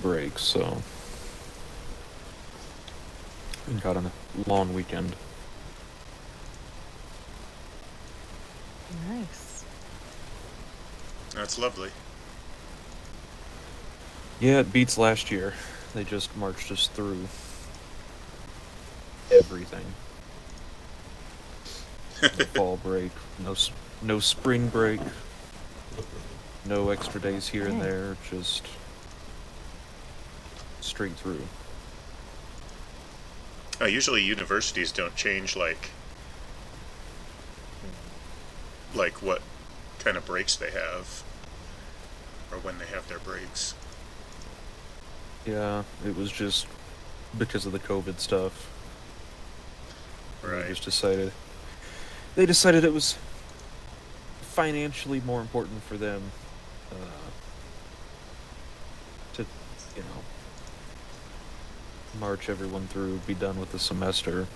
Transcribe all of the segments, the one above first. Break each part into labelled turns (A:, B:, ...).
A: break, so we got a long weekend.
B: Nice.
C: That's lovely.
A: Yeah, it beats last year. They just marched us through everything. No fall break, no spring break, no extra days here and
B: Dang.
A: there, just straight through.
C: Usually universities don't change like what kind of breaks they have or when they have their breaks.
A: Yeah, it was just because of the COVID stuff.
C: Right.
A: They decided it was financially more important for them to, you know, march everyone through, be done with the semester.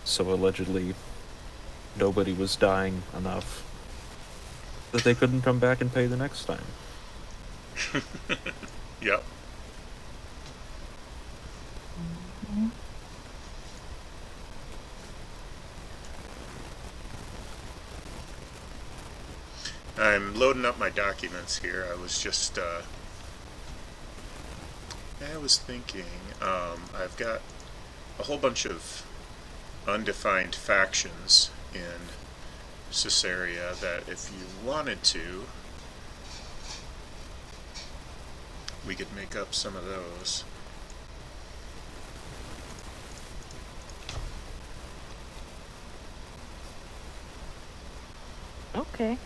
A: So allegedly, nobody was dying enough that they couldn't come back and pay the next time.
C: Yep.
B: Mhm.
C: I'm loading up my documents here. I was just, I was thinking, I've got a whole bunch of undefined factions in Caesarea that if you wanted to, we could make up some of those.
B: Okay.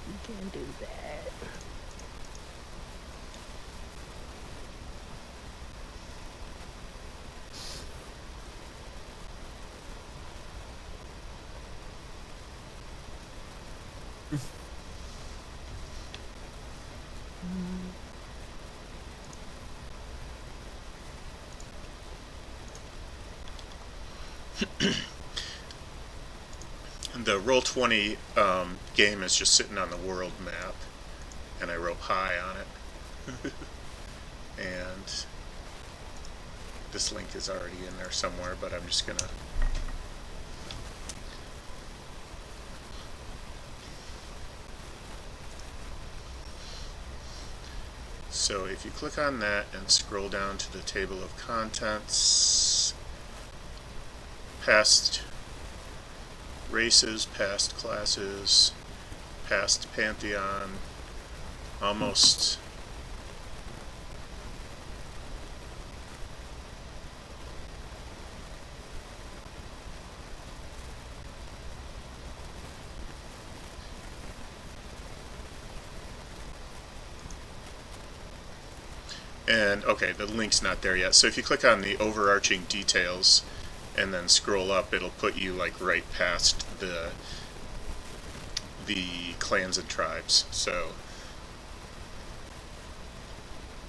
B: We can do that. Mm.
C: The Roll20 game is just sitting on the world map, and I wrote hi on it. And this link is already in there somewhere, but I'm just gonna so if you click on that and scroll down to the table of contents, past races, past classes, past pantheon, almost and okay, the link's not there yet. So if you click on the overarching details and then scroll up, it'll put you like right past the clans and tribes. So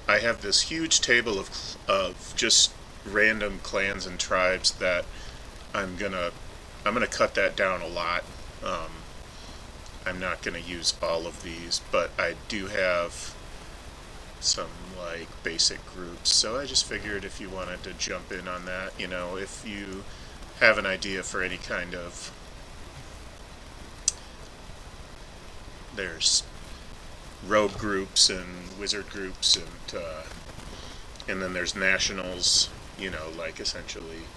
C: I have this huge table of just random clans and tribes that I'm gonna cut that down a lot. I'm not gonna use all of these, but I do have some like basic groups. So I just figured if you wanted to jump in on that, you know, if you have an idea for any kind of, there's rogue groups and wizard groups and then there's nationals, you know, like essentially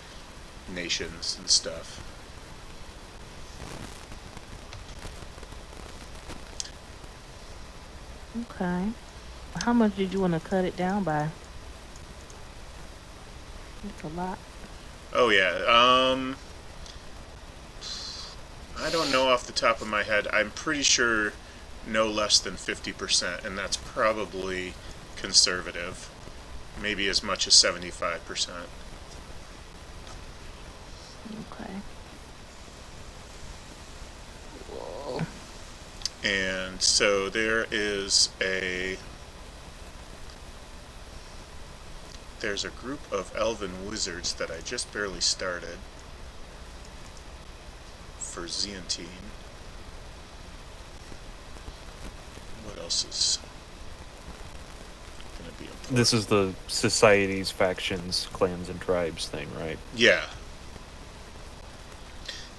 C: nations and stuff.
B: Okay. How much did you want to cut it down by? It's a lot.
C: Oh yeah, I don't know off the top of my head. I'm pretty sure no less than 50%, and that's probably conservative. Maybe as much as 75%.
B: Okay. Whoa.
C: And so there's a group of elven wizards that I just barely started for Zeentine. else is going to be important.
A: This is the societies, factions, clans, and tribes thing, right?
C: Yeah.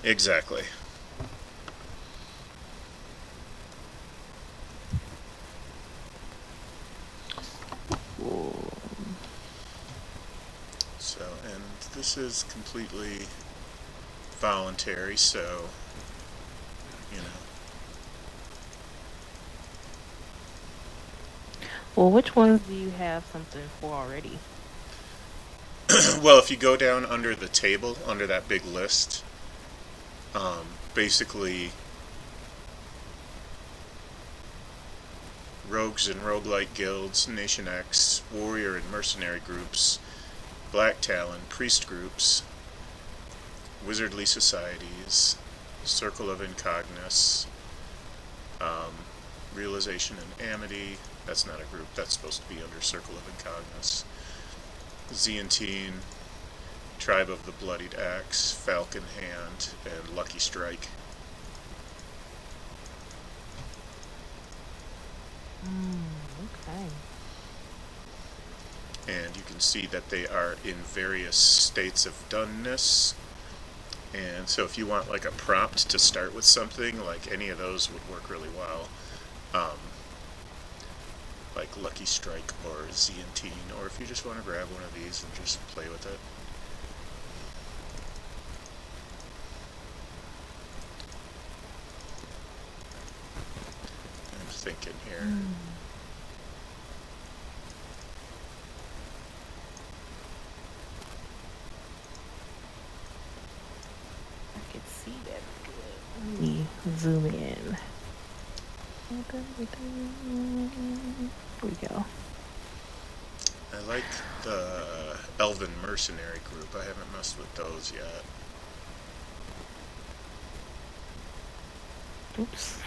C: Exactly.
B: Cool.
C: So, and this is completely voluntary, so, you know.
B: Well, which ones do you have something for already?
C: Well, if you go down under the table, under that big list, basically rogues and roguelike guilds, Nation X, warrior and mercenary groups, Black Talon, priest groups, wizardly societies, Circle of Incognus, Realization and Amity. That's not a group, that's supposed to be under Circle of Incognus. Zeantine, Tribe of the Bloodied Axe, Falcon Hand, and Lucky Strike.
B: Okay.
C: And you can see that they are in various states of doneness. And so if you want like a prompt to start with something, like any of those would work really well. Like Lucky Strike or Zeantine, or if you just want to grab one of these and just play with it. I'm thinking here.
B: I can see that good. Let me zoom in. Here we go.
C: I like the Elven Mercenary group. I haven't messed with those yet.
B: Oops.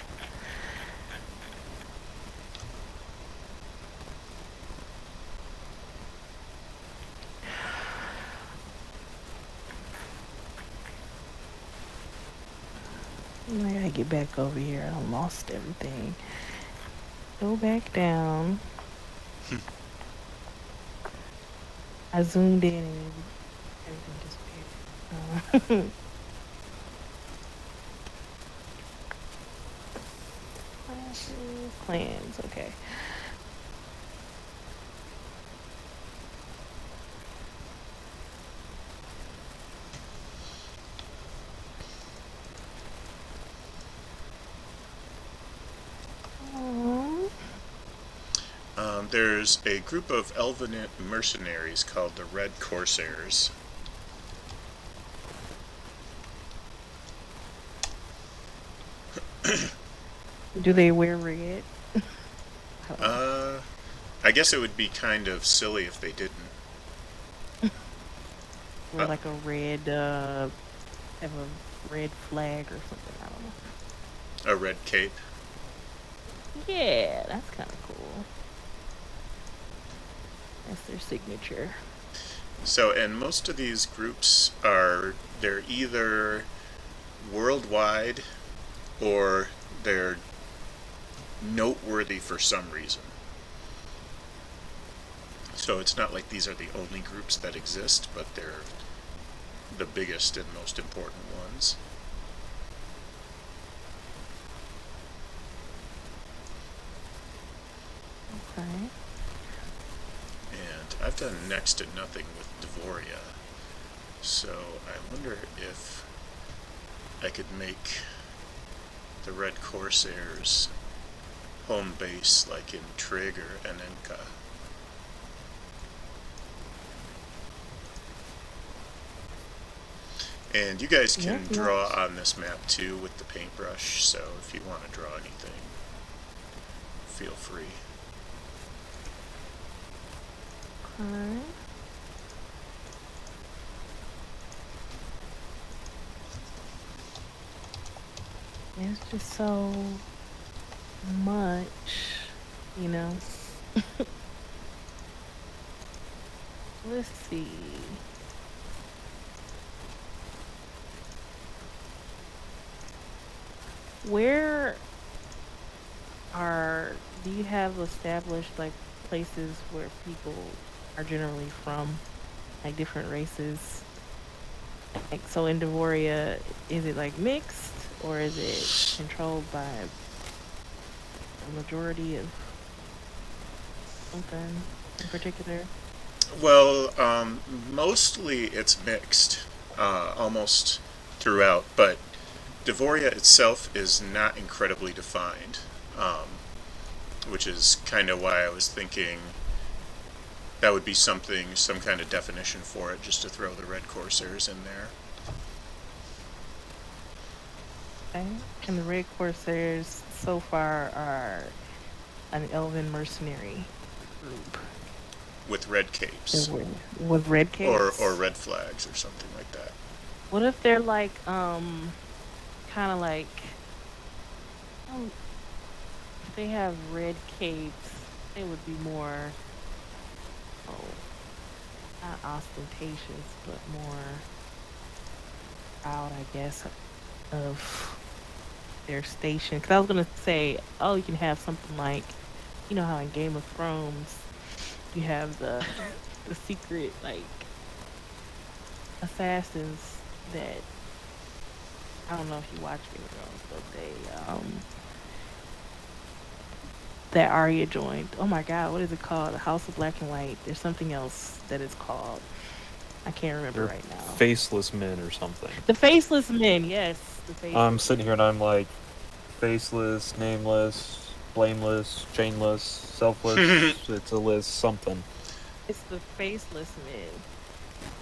B: I gotta get back over here. I lost everything. Go back down. I zoomed in and everything disappeared. Classes, clans, okay.
C: There's a group of Elven mercenaries called the Red Corsairs.
B: Do they wear red?
C: I guess it would be kind of silly if they didn't.
B: Or like a red, have a red flag or something, I don't know.
C: A red cape.
B: Yeah, that's kind of cool. That's their signature.
C: So, and most of these groups they're either worldwide or they're noteworthy for some reason. So it's not like these are the only groups that exist, but they're the biggest and most important ones.
B: Okay.
C: And I've done next to nothing with Dvoria, so I wonder if I could make the Red Corsairs home base like in Trig or Enenka. And you guys can draw on this map too with the paintbrush, so if you want to draw anything, feel free.
B: Okay. It's just so much, you know. Let's see. Where are Do you have established like places where people are generally from, like different races? Like, so in Dvoria, is it like mixed or is it controlled by a majority of something in particular?
C: Well, mostly it's mixed, almost throughout, but Dvoria itself is not incredibly defined, which is kind of why I was thinking that would be something, some kind of definition for it, just to throw the Red Corsairs in there.
B: Okay. And the Red Corsairs so far are an elven mercenary group.
C: With red capes.
B: With red capes?
C: Or red flags or something like that.
B: What if they're like, kind of like, if they have red capes, they would be more, oh, not ostentatious, but more proud, I guess, of their station. Because I was going to say, oh, you can have something like, you know how in Game of Thrones, you have the secret, like, assassins that, I don't know if you watch Game of Thrones, but they, that Arya joined. Oh my God, what is it called? The House of Black and White. There's something else that it's called. I can't remember
A: They're
B: right now.
A: faceless men or something.
B: The Faceless Men, yes. The Faceless
A: I'm sitting here and I'm like, faceless, nameless, blameless, chainless, selfless. It's a list, something.
B: It's the Faceless Men.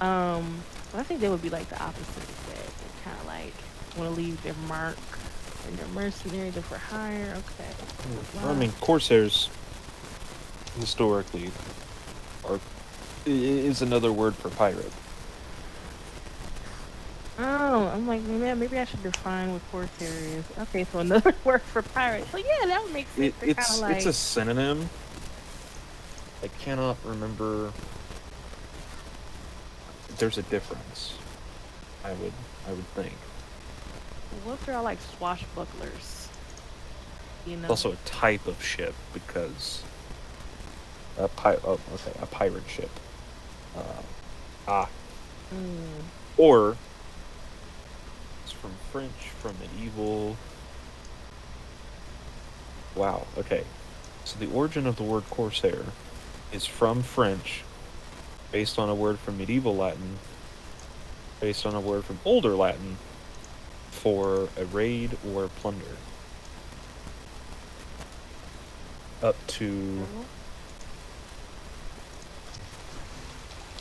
B: I think they would be like the opposite of that. They kind of like want to leave their mark, and they're mercenaries, they're for hire. Okay.
A: I mean, Corsairs historically is another word for pirate.
B: Oh, I'm like, man, maybe I should define what Corsair is. Okay, so another word for pirate. So yeah, that would make sense.
A: It's a synonym. I cannot remember. There's a difference. I would think.
B: What if they're all like swashbucklers? You know.
A: It's also a type of ship because a pirate ship. Or it's from French, from medieval. Wow. Okay. So the origin of the word corsair is from French, based on a word from medieval Latin, based on a word from older Latin, for a raid or plunder. Up to...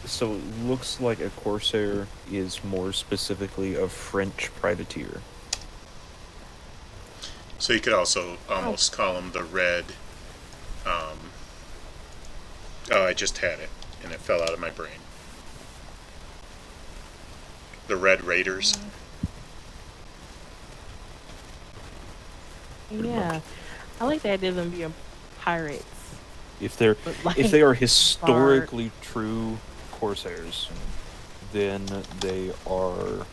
A: So it looks like a corsair is more specifically a French privateer.
C: So you could also almost call them the red... oh, I just had it, and it fell out of my brain. The Red Raiders.
B: Yeah, I like the idea of them being pirates.
A: If they are historically true corsairs, then they are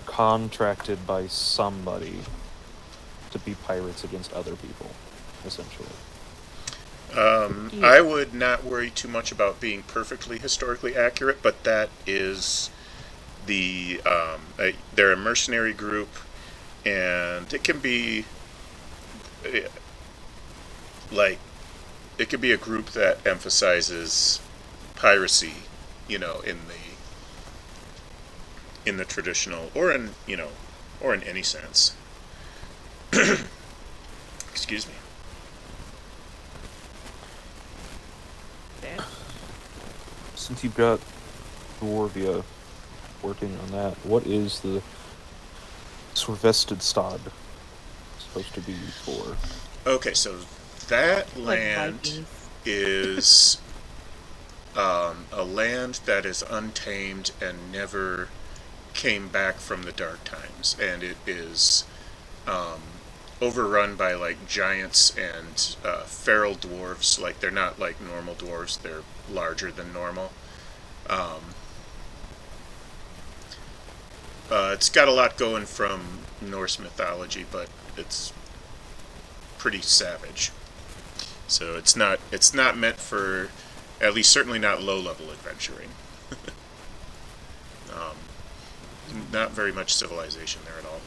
A: contracted by somebody to be pirates against other people, essentially.
C: I would not worry too much about being perfectly historically accurate, but that is the they're a mercenary group, and it can be like it could be a group that emphasizes piracy, in the traditional or in any sense. Excuse me.
A: Since you've got Dvoria working on that, what is the Swervested Stad supposed to be for?
C: Okay, so that land is a land that is untamed and never came back from the Dark Times, and it is overrun by like giants and feral dwarves. Like, they're not like normal dwarves; they're larger than normal. It's got a lot going from Norse mythology, but it's pretty savage. So it's not meant for, at least certainly not low-level adventuring. Not very much civilization there at all.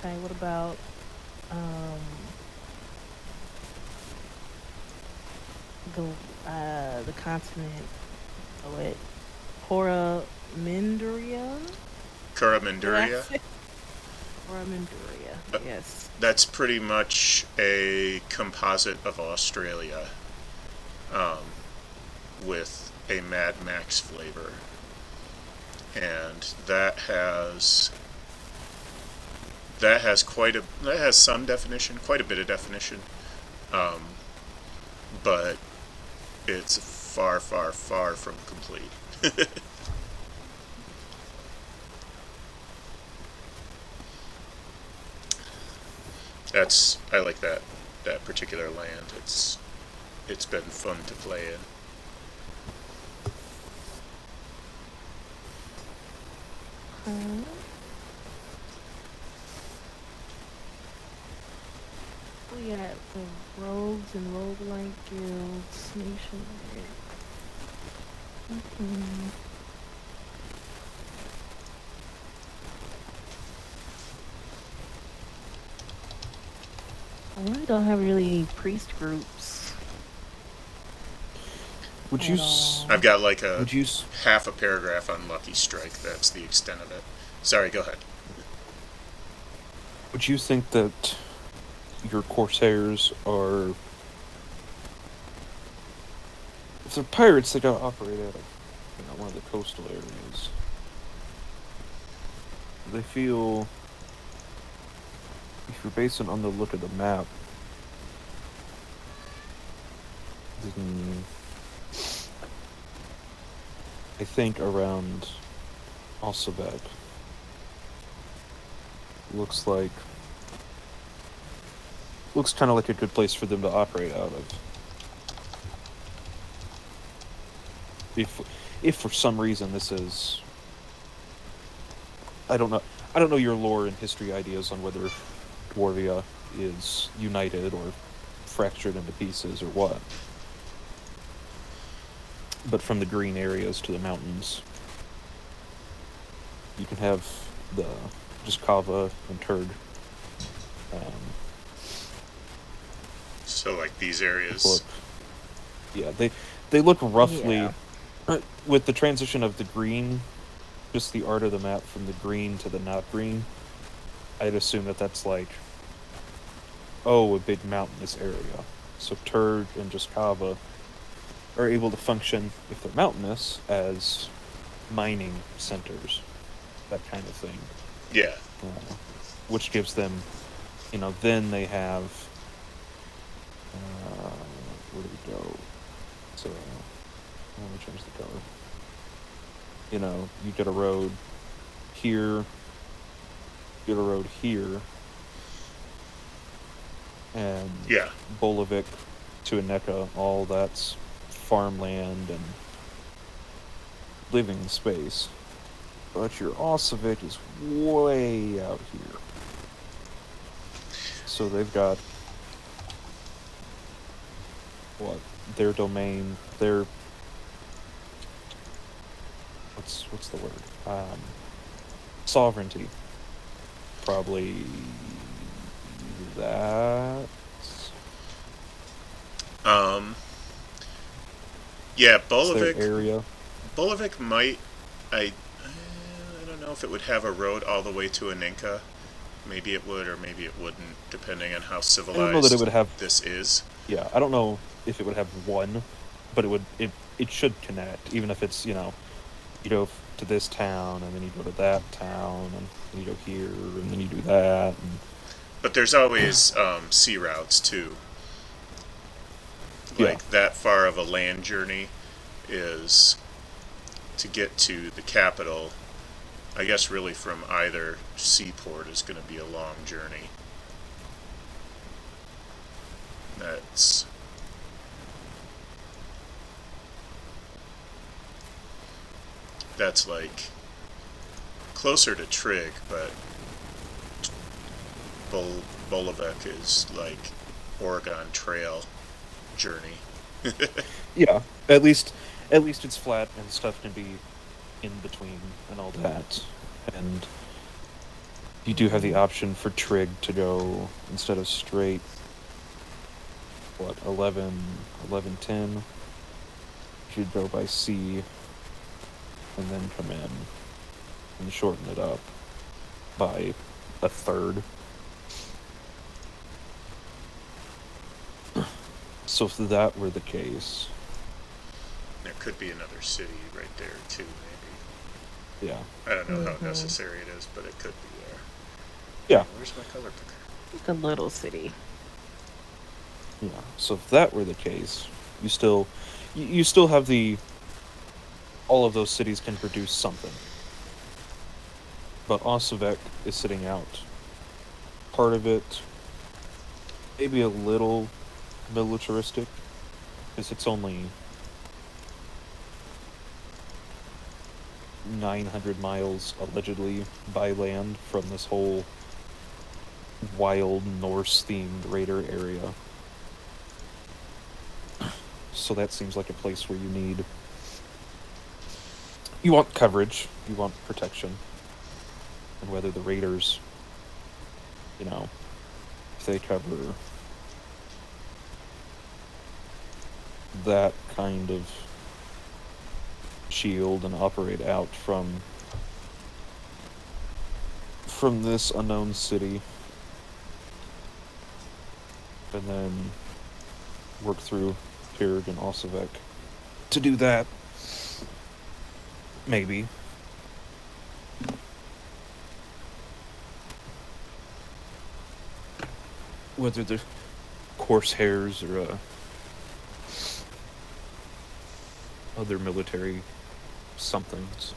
B: Okay, what about the continent? Oh, it Coromandria?
C: Coromandria?
B: Coromandria, yes.
C: That's pretty much a composite of Australia, with a Mad Max flavor, and that has some definition, quite a bit of definition, but it's far, far, far from complete. I like that particular land. It's been fun to play in.
B: We got the rogues and roguelike guilds nationwide. I really don't have really any priest groups.
A: Would you?
C: I've got like a
A: Would you?
C: half a paragraph on Lucky Strike. That's the extent of it. Sorry, go ahead.
A: Would you think that your Corsairs are? If they're pirates, they gotta operate out of one of the coastal areas. They feel. If you're basing on the look of the map, then I think around Alsabek looks kind of like a good place for them to operate out of. If for some reason this is, I don't know your lore and history ideas on whether Dvoria is united or fractured into pieces or what. But from the green areas to the mountains, you can have just Kava and Turg.
C: So like these areas.
A: They look roughly with the transition of the green, just the art of the map from the green to the not green. I'd assume that that's like, a big mountainous area. So Turg and just Kava are able to function, if they're mountainous, as mining centers, that kind of thing.
C: Yeah.
A: Which gives them, then they have, where do we go? So, let me change the color. You get a road here, and Bolivik to Aneka, all that's farmland and living space. But your Osavik is way out here. So they've got their domain, their what's the word? Sovereignty. Probably that.
C: Yeah, Bolivik.
A: Their area.
C: Bolivik might. I don't know if it would have a road all the way to Aninka. Maybe it would, or maybe it wouldn't, depending on how civilized
A: I don't know that it would have,
C: this is.
A: Yeah, I don't know if it would have one, but it should connect, even if it's, you go to this town, and then you go to that town, and then you go here, and then you do that.
C: But there's always sea routes, too. Like, that far of a land journey is to get to the capital. I guess really from either seaport is going to be a long journey. That's like closer to Trig, but Bolivec is like Oregon Trail journey.
A: Yeah, at least it's flat and stuff can be in between and all that. And you do have the option for trig to go instead of straight. What 1110? You should go by C, and then come in and shorten it up by a third. So if that were the case,
C: There could be another city right there too, maybe.
A: yeah.
C: I don't know how necessary it is, but it could be there.
A: Yeah.
C: Where's my color picker?
B: It's a little city.
A: Yeah. So if that were the case, you still have all of those cities can produce something. But Osivek is sitting out. Part of it, maybe a little militaristic, because it's only 900 miles allegedly by land from this whole wild Norse-themed raider area. So that seems like a place where you want coverage, you want protection, and whether the raiders, if they cover that kind of shield and operate out from this unknown city, and then work through Pirg and Osivek to do that. Maybe. Whether the Corsairs or other military somethings.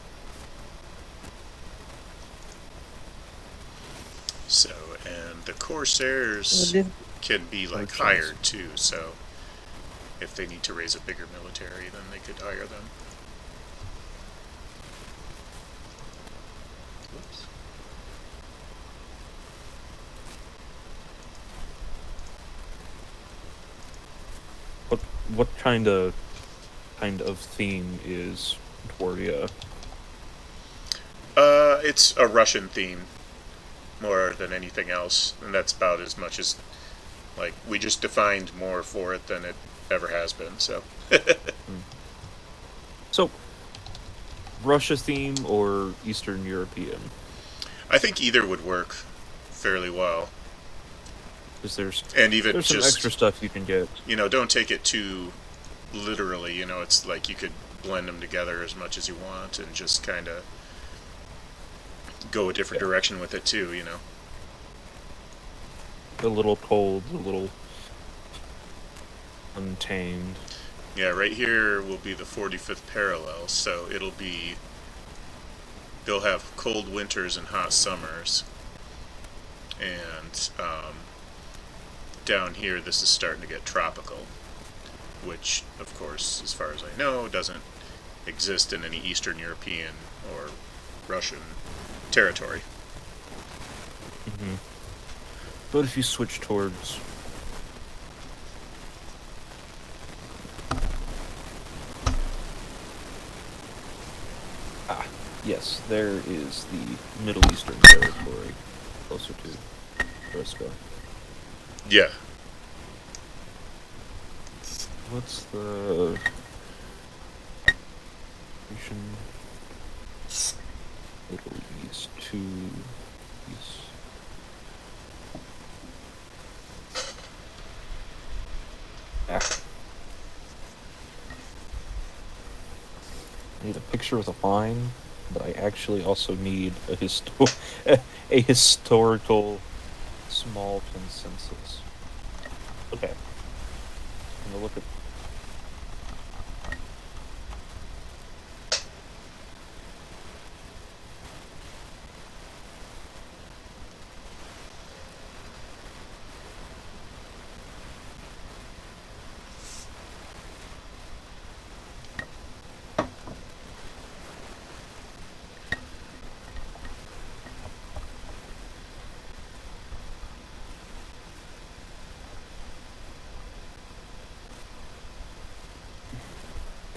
C: So, and the Corsairs can be like
A: Merchants.
C: hired too, so if they need to raise a bigger military, then they could hire them. Whoops.
A: What kind of theme is Dvoria?
C: It's a Russian theme more than anything else, and that's about as much as, like, we just defined more for it than it ever has been, so.
A: So, Russia theme or Eastern European?
C: I think either would work fairly well.
A: Because there's
C: some
A: extra stuff you can get.
C: Don't take it too literally, it's like you could blend them together as much as you want and just kind of go a different direction with it too,
A: A little cold, a little untamed.
C: Yeah, right here will be the 45th parallel, so they'll have cold winters and hot summers, and down here this is starting to get tropical, which, of course, as far as I know, doesn't exist in any Eastern European or Russian territory.
A: Mm-hmm. But if you switch towards yes, there is the Middle Eastern territory closer to Frisco.
C: Yeah.
A: What's the region? Middle East to East. I need a picture with a line, but I actually also need a historical small consensus. Okay. I'm gonna look at.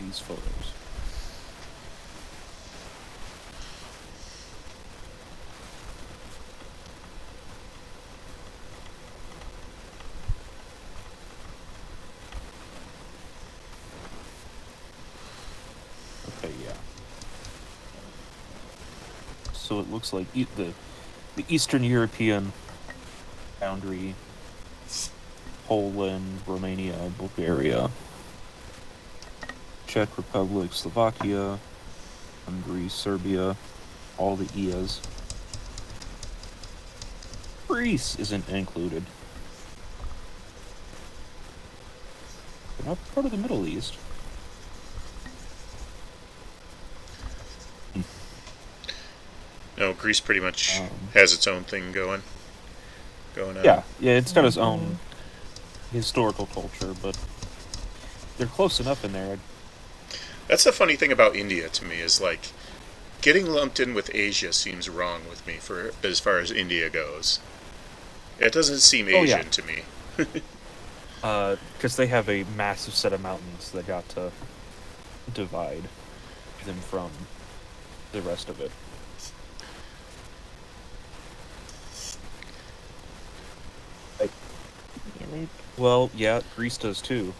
A: these photos. Okay, yeah. So it looks like the Eastern European boundary, Poland, Romania, Bulgaria, Czech Republic, Slovakia, Hungary, Serbia, all the EAs. Greece isn't included. They're not part of the Middle East.
C: No, Greece pretty much has its own thing going on.
A: Yeah, it's got its own historical culture, but they're close enough in there.
C: That's the funny thing about India to me is like getting lumped in with Asia seems wrong with me for as far as India goes. It doesn't seem Asian to me.
A: Because they have a massive set of mountains that got to divide them from the rest of it. Well, yeah, Greece does too.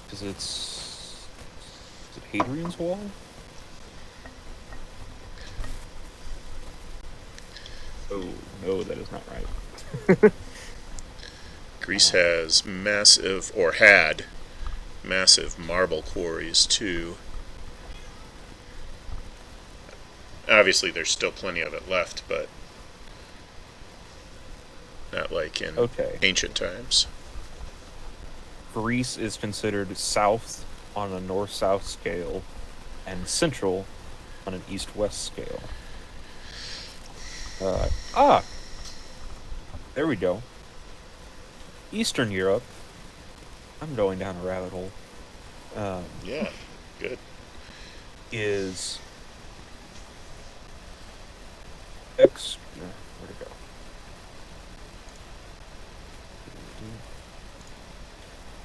A: Because is it Hadrian's Wall? Oh, no, that is not right.
C: Greece has massive, or had massive marble quarries too. Obviously, there's still plenty of it left, but not like in ancient times.
A: Greece is considered south on a north-south scale and central on an east-west scale. There we go. Eastern Europe. I'm going down a rabbit hole.
C: Yeah, good.
A: Is where'd it go?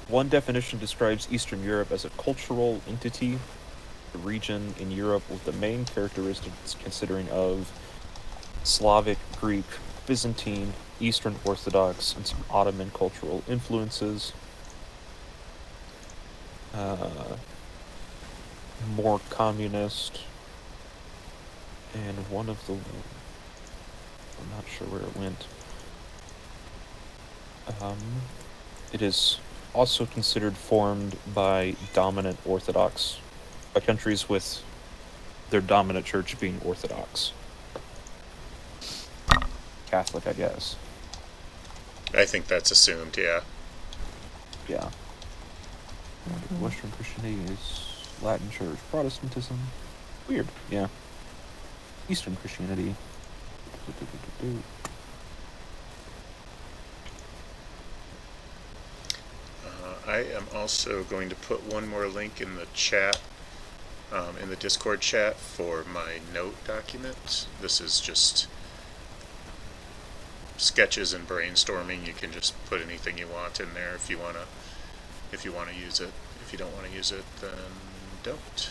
A: One definition describes Eastern Europe as a cultural entity, a region in Europe with the main characteristics considering of Slavic, Greek, Byzantine, Eastern Orthodox, and some Ottoman cultural influences. More communist, and one of the... I'm not sure where it went. It is also considered formed by dominant Orthodox, by countries with their dominant church being Orthodox. Catholic, I guess.
C: I think that's assumed, yeah.
A: Yeah. Western Christianity is Latin Church. Protestantism. Weird. Yeah. Eastern Christianity.
C: I am also going to put one more link in the chat, in the Discord chat for my note document. This is just sketches and brainstorming. You can just put anything you want in there if you want to use it. If you don't want to use it, then don't.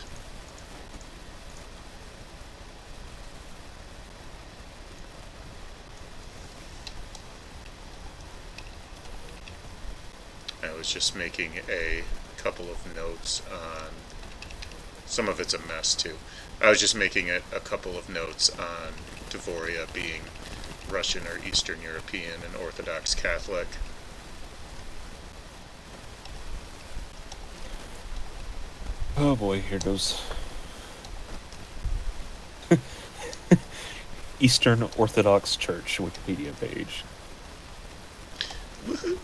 C: I was just making a couple of notes on, some of it's a mess too. I was just making a couple of notes on Dvoria being Russian or Eastern European and Orthodox Catholic.
A: Oh boy, here goes. Eastern Orthodox Church Wikipedia page.
C: Woohoo!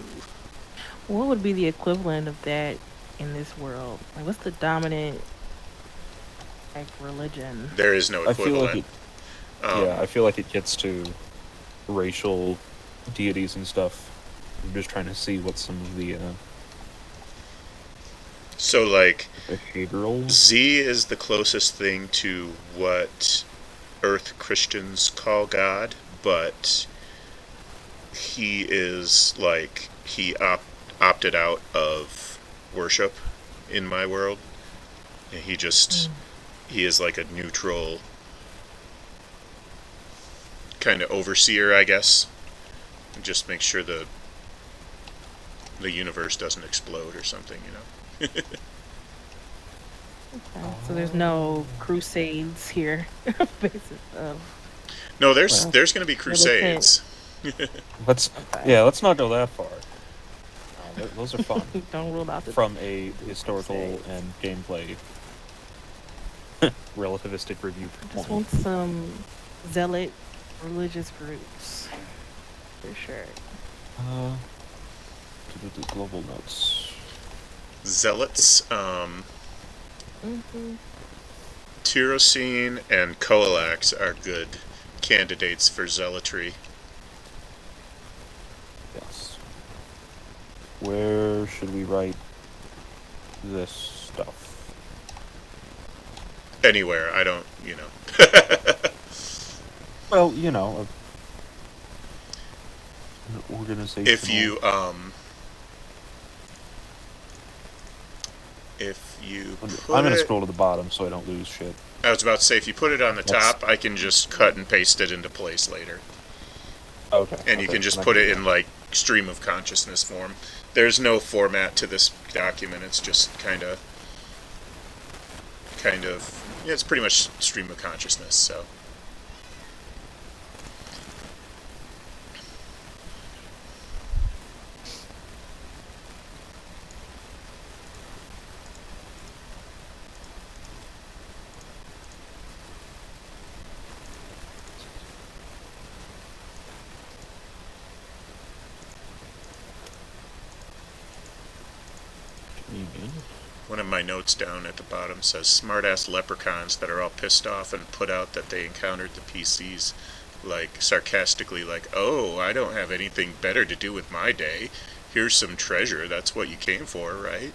B: What would be the equivalent of that in this world? Like, what's the dominant religion?
C: There is no equivalent.
A: I feel like it gets to racial deities and stuff. I'm just trying to see what some of the
C: so like
A: behavioral.
C: Z is the closest thing to what Earth Christians call God, but he is like he opted out of worship in my world. And he is like a neutral kind of overseer, I guess. Just make sure the universe doesn't explode or something, you know.
B: Okay. So there's no crusades here. Basis of
C: No, there's
B: Well,
C: going to be crusades.
A: Let's
B: Okay.
A: let's not go that far. Those are fun
B: don't rule out the
A: from a historical
B: Crusades.
A: and gameplay relativistic review
B: Just
A: point.
B: want some zealot religious groups for sure.
A: To the global notes.
C: Zealots,
B: Mm-hmm.
C: Tyrosine and Coalax are good candidates for zealotry.
A: Yes. Where should we write this stuff?
C: Anywhere, I don't, you know.
A: Well, you know, an organizational.
C: If you put
A: I'm gonna
C: it,
A: scroll to the bottom so I don't lose shit.
C: I was about to say, if you put it on the
A: That's-
C: top, I can just cut and paste it into place later.
A: Okay.
C: And you can just put it in, like, stream of consciousness form. There's no format to this document, it's just kind of, yeah, it's pretty much stream of consciousness, so. One of my notes down at the bottom says smartass leprechauns that are all pissed off and put out that they encountered the PCs, like sarcastically, like, "Oh, I don't have anything better to do with my day. Here's some treasure. That's what you came for, right?"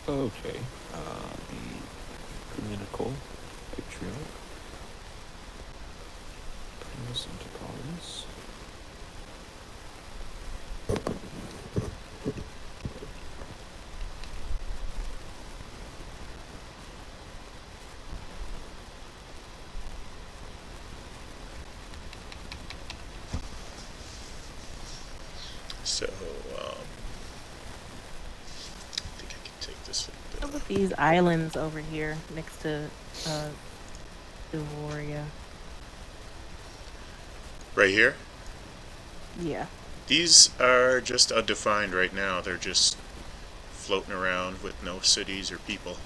A: Okay. The communical patriarch. Putting this into columns.
C: So, I think I can take this.
B: What about these islands over here next to Dvoria?
C: Right here?
B: Yeah.
C: These are just undefined right now. They're just floating around with no cities or people.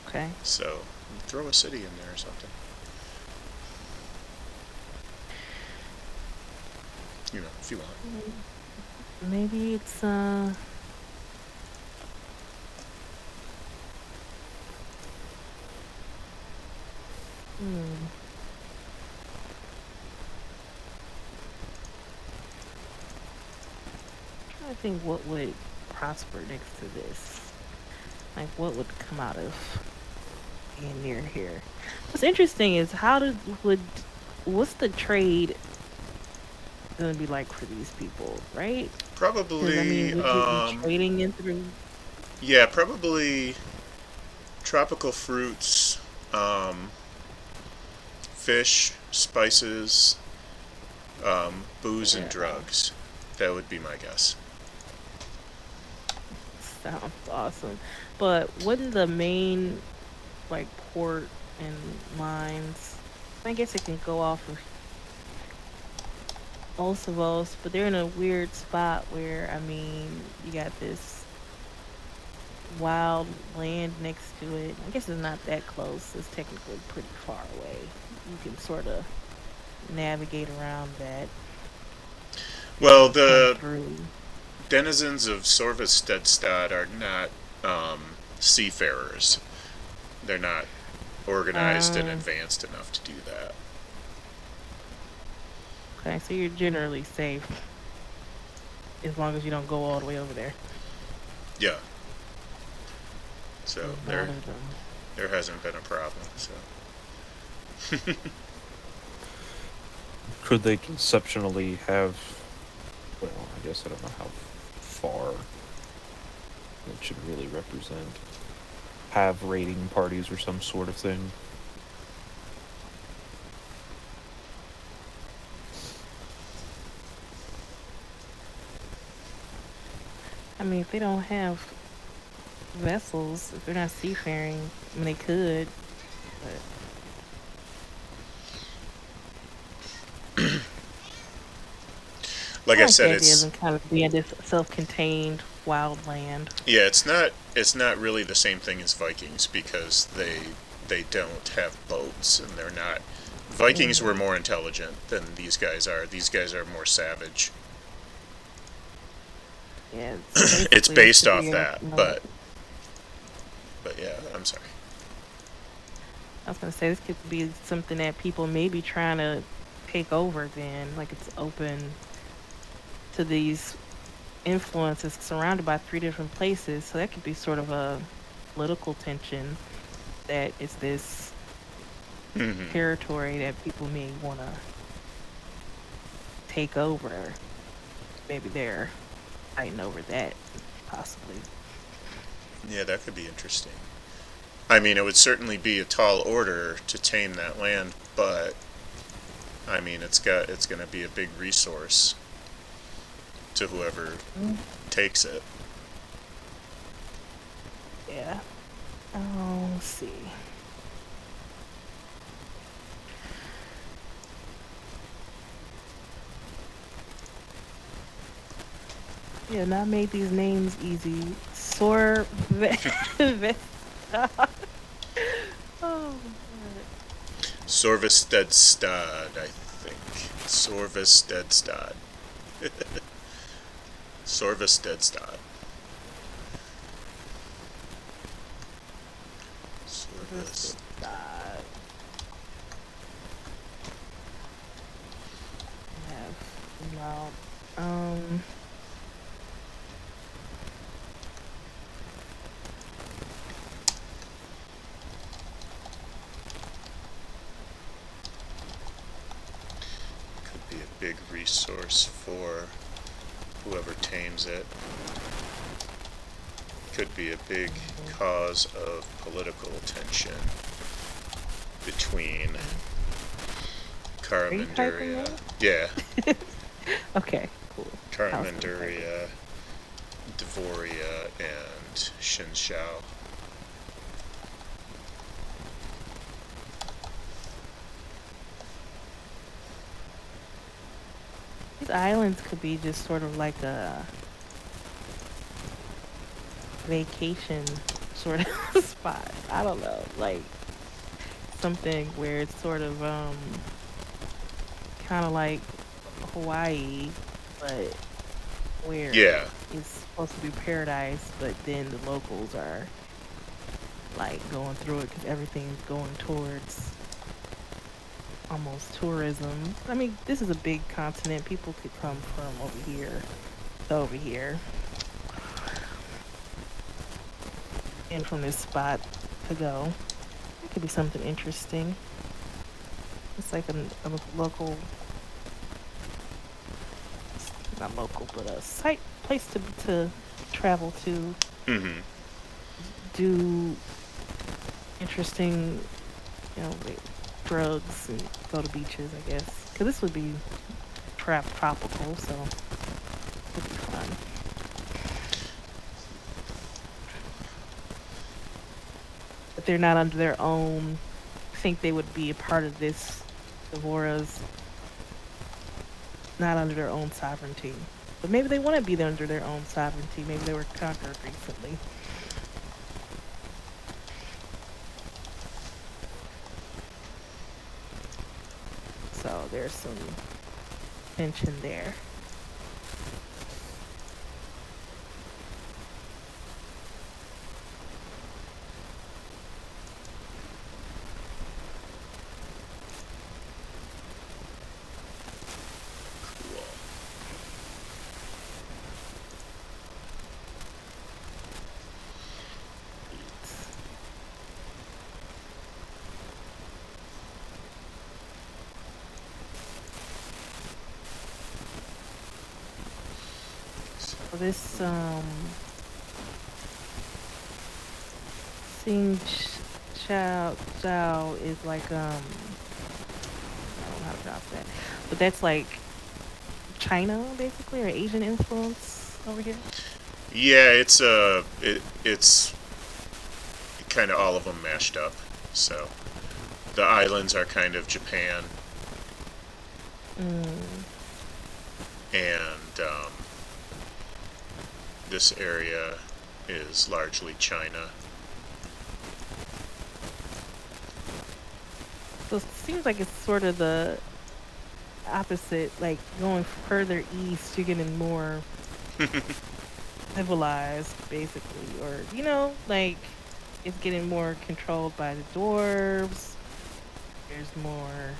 B: Okay.
C: So, throw a city in there or something. You know, if you want.
B: Maybe it's I think what would prosper next to this. Like what would come out of being near here. What's interesting is what's the trade gonna be like for these people, right? 'Cause,
C: Probably,
B: I mean, would you be trading in through?
C: yeah, probably tropical fruits, fish, spices, booze, and
B: Yeah.
C: drugs. That would be my guess.
B: Sounds awesome. But wouldn't the main port and mines, I guess it can go off of Osavos, but they're in a weird spot where, I mean, you got this wild land next to it. I guess it's not that close. It's technically pretty far away. You can sort of navigate around that
C: Well,
B: and come
C: the
B: through.
C: denizens of Sorvestedstad are not seafarers. They're not organized and
B: Um,
C: advanced enough to do that.
B: okay, so you're generally safe as long as you don't go all the way over there
C: Yeah. So
B: and
C: there
B: bother them.
C: there hasn't been a problem. So
A: Could they conceptually have? Well, I guess I don't know how far it should really represent. Have raiding parties or some sort of thing.
B: I mean, if they don't have vessels, if they're not seafaring, I mean, they could, but
C: like
B: I
C: I
B: like the
C: said,
B: idea of
C: it's
B: them kind of being this self-contained wild land.
C: yeah, it's not really the same thing as Vikings because they don't have boats and they're not. Vikings were
B: Mm.
C: more intelligent than these guys are. These guys are more savage.
B: Yeah, so
C: It's
B: basically this
C: based
B: could
C: off
B: be a,
C: that, but yeah, I'm sorry.
B: I was gonna say this could be something that people may be trying to take over then, like it's open to these influences surrounded by three different places. So that could be sort of a political tension that is this
C: Hmm.
B: territory that people may want to take over. Maybe they're fighting over that, possibly.
C: Yeah, that could be interesting. I mean, it would certainly be a tall order to tame that land, but I mean, it's going to be a big resource to whoever
B: Mm.
C: takes it.
B: Yeah. Oh, let's see. Yeah, and I made these names easy. Sor Vesta. Oh my
C: Sorvestedstad, I think. Sorvestedstad. Sorvestedstad.
B: god. This
C: Sorvest.
B: is bad. Have loud. Um.
C: Could be a big resource for whoever tames it. Could be a big cause of political tension between
B: Are you typing
C: Caramanduria.
B: that?
C: Yeah,
B: Okay, cool. I was gonna type it.
C: Caramanduria, Dvoria, and Shinshao.
B: These islands could be just sort of like a vacation sort of spot. I don't know, like something where it's sort of kind of like Hawaii, but where
C: Yeah,
B: it's supposed to be paradise, but then the locals are like going through it because everything's going towards almost tourism. I mean, this is a big continent. People could come from over here to over here, and from this spot to go. It could be something interesting. It's like a local, not local, but a site place to travel to,
C: mm-hmm.
B: do interesting, like drugs and go to beaches. I guess because this would be tropical, so it'd be fun. But they're not under their own. I think they would be a part of this Dvora's not under their own sovereignty. But maybe they want to be under their own sovereignty. Maybe they were conquered recently. So there's some tension there.
C: Cool.
B: So this Sing Chao is like I don't know how to pronounce that, but that's like China basically, or Asian influence over here.
C: Yeah, it's kind of all of them mashed up. So the islands are kind of Japan, and this area is largely China.
B: So it seems like it's sort of the opposite, like going further east, you're getting more civilized, basically, or like it's getting more controlled by the dwarves. There's more,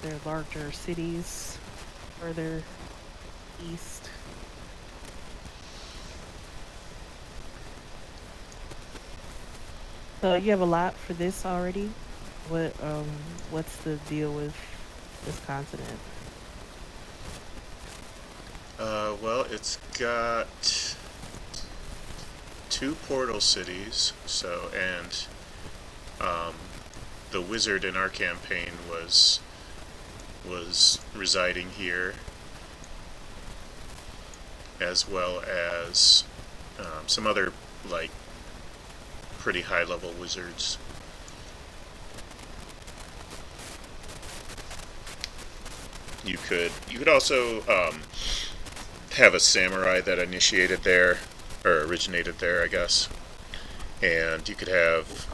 B: there are larger cities further east. So you have a lot for this already. What's the deal with this continent?
C: Well, it's got 2 portal cities. So, and the wizard in our campaign was residing here, as well as some other like pretty high level wizards. You could also have a samurai that initiated there, or originated there, I guess. And you could have,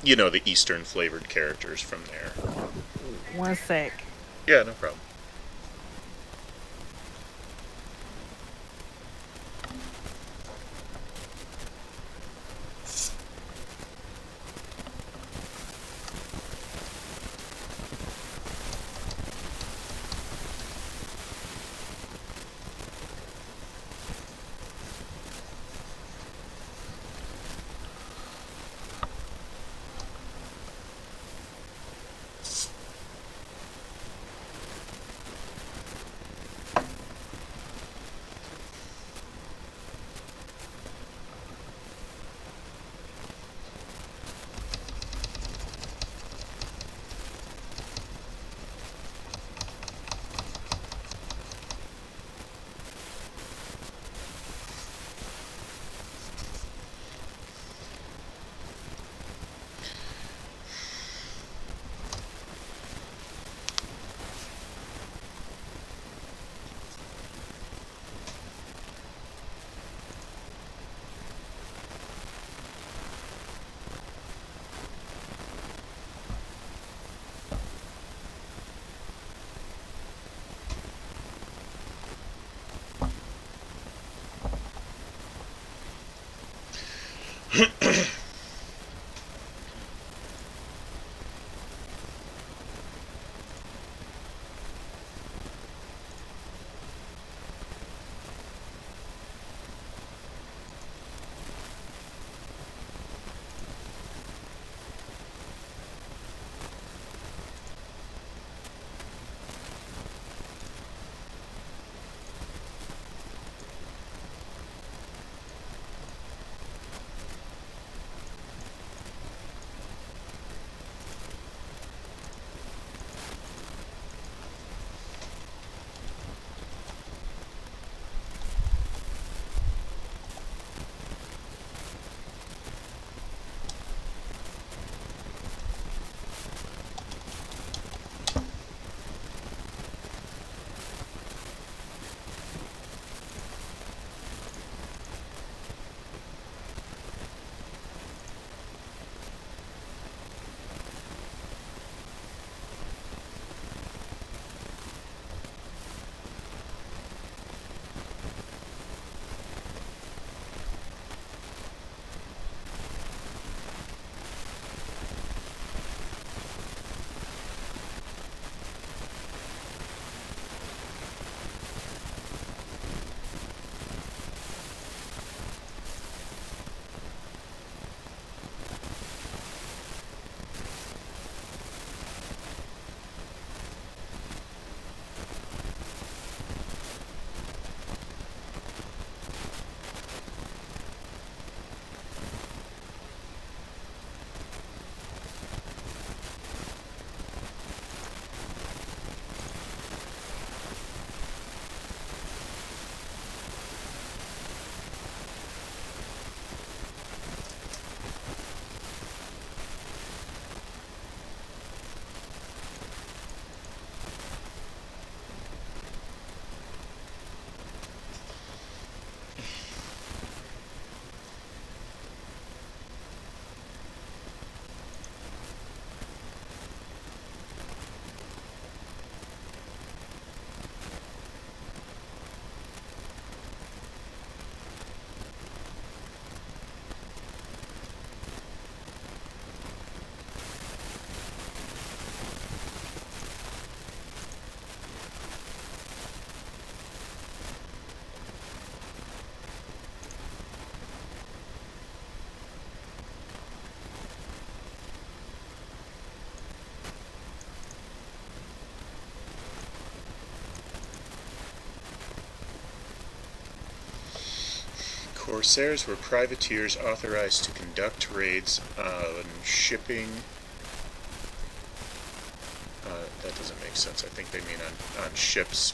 C: the Eastern flavored characters from there.
B: One sec.
C: Yeah, no problem. Corsairs were privateers authorized to conduct raids on shipping. That doesn't make sense. I think they mean on ships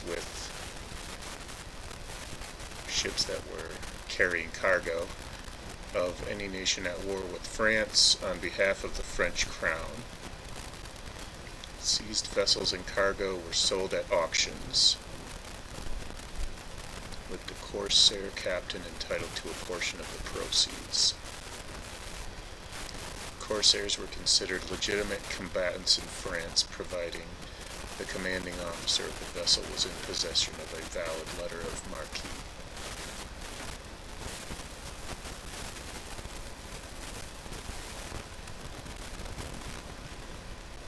C: that were carrying cargo of any nation at war with France on behalf of the French crown. Seized vessels and cargo were sold at auctions, with the Corsair captain entitled to a portion of the proceeds. Corsairs were considered legitimate combatants in France, providing the commanding officer of the vessel was in possession of a valid letter of marque.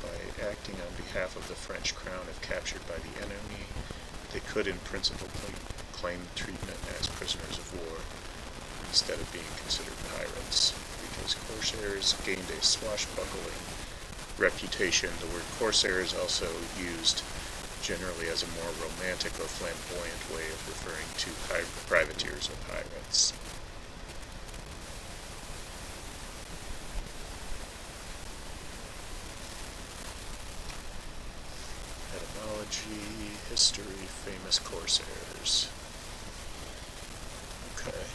C: By acting on behalf of the French crown, if captured by the enemy, they could in principle claim treatment as prisoners of war instead of being considered pirates. Because Corsairs gained a swashbuckling reputation, the word Corsair is also used generally as a more romantic or flamboyant way of referring to privateers or pirates. Etymology, history, famous Corsairs. Okay.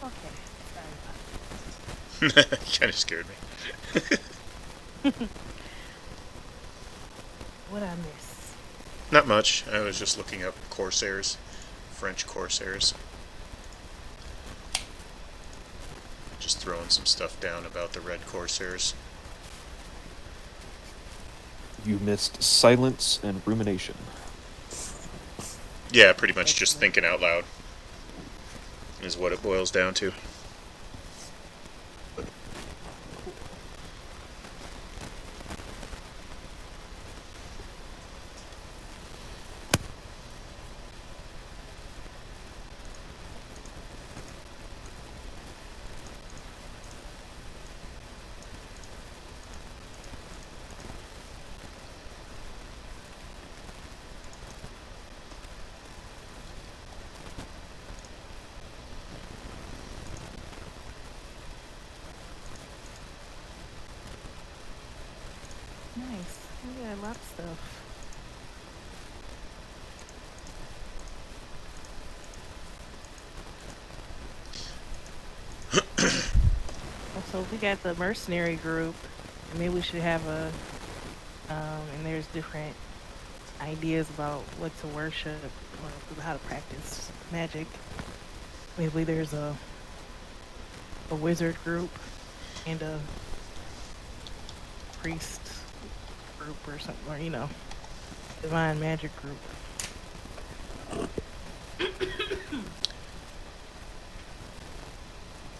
B: Okay.
C: Kind of scared me.
B: What'd I miss?
C: Not much. I was just looking up Corsairs, French Corsairs. Just throwing some stuff down about the Red Corsairs.
A: You missed silence and rumination.
C: Yeah, pretty much just thinking out loud is what it boils down to.
B: Nice. We got a lot of stuff. Also, we got the mercenary group. Maybe we should have a, and there's different ideas about what to worship or how to practice magic. Maybe there's a wizard group and a priest group or something, or divine magic group.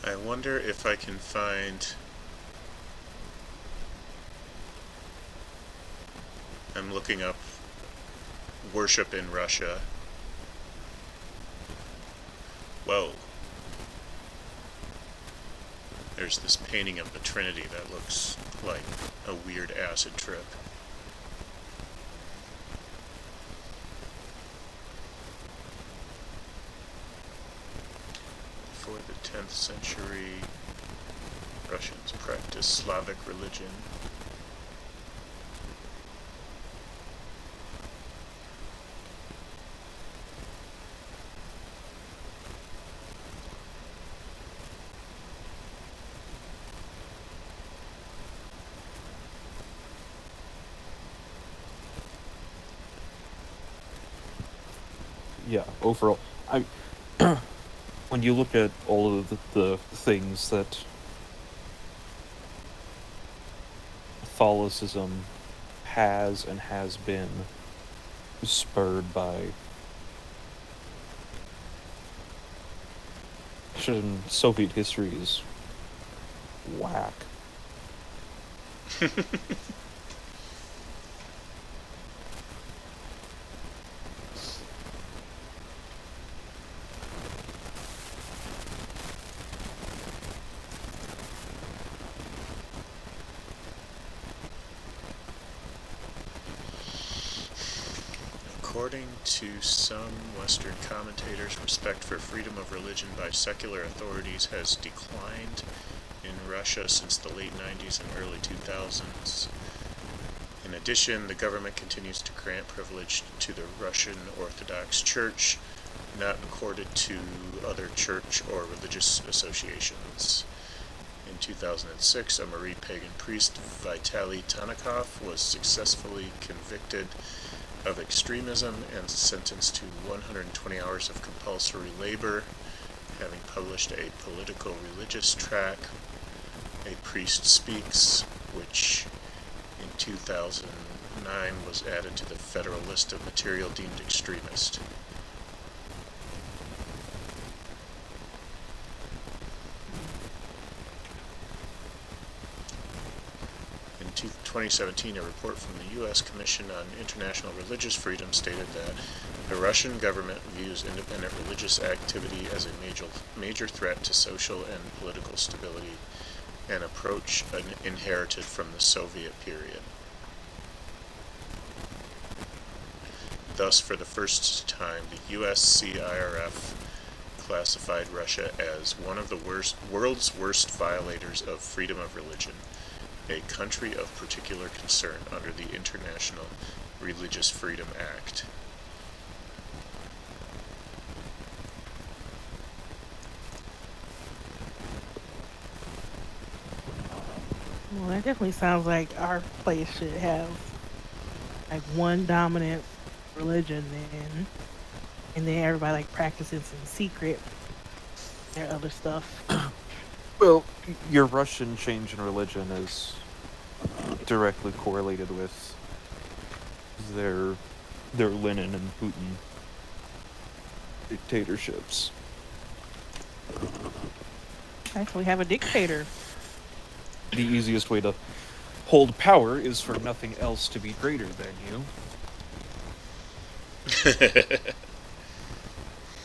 C: I wonder if I can find... I'm looking up worship in Russia. Whoa. There's this painting of the Trinity that looks like a weird acid trip. Before the 10th century, Russians practiced Slavic religion.
A: Yeah, overall, I when you look at all of the things that Catholicism has and has been spurred by Soviet history is whack.
C: According to some Western commentators, respect for freedom of religion by secular authorities has declined in Russia since the late 90s and early 2000s. In addition, the government continues to grant privilege to the Russian Orthodox Church, not accorded to other church or religious associations. In 2006, a Marie pagan priest, Vitaly Tanakov, was successfully convicted of extremism and sentenced to 120 hours of compulsory labor, having published a political religious tract, A Priest Speaks, which in 2009 was added to the federal list of material deemed extremist. In 2017, a report from the U.S. Commission on International Religious Freedom stated that the Russian government views independent religious activity as a major threat to social and political stability, an approach inherited from the Soviet period. Thus, for the first time, the USCIRF classified Russia as one of the world's worst violators of freedom of religion, a country of particular concern under the International Religious Freedom Act.
B: Well, that definitely sounds like our place should have like one dominant religion then, and then everybody like practices in secret their other stuff.
A: Well, your Russian change in religion is directly correlated with their Lenin and Putin dictatorships.
B: Actually, have a dictator.
A: The easiest way to hold power is for nothing else to be greater than you.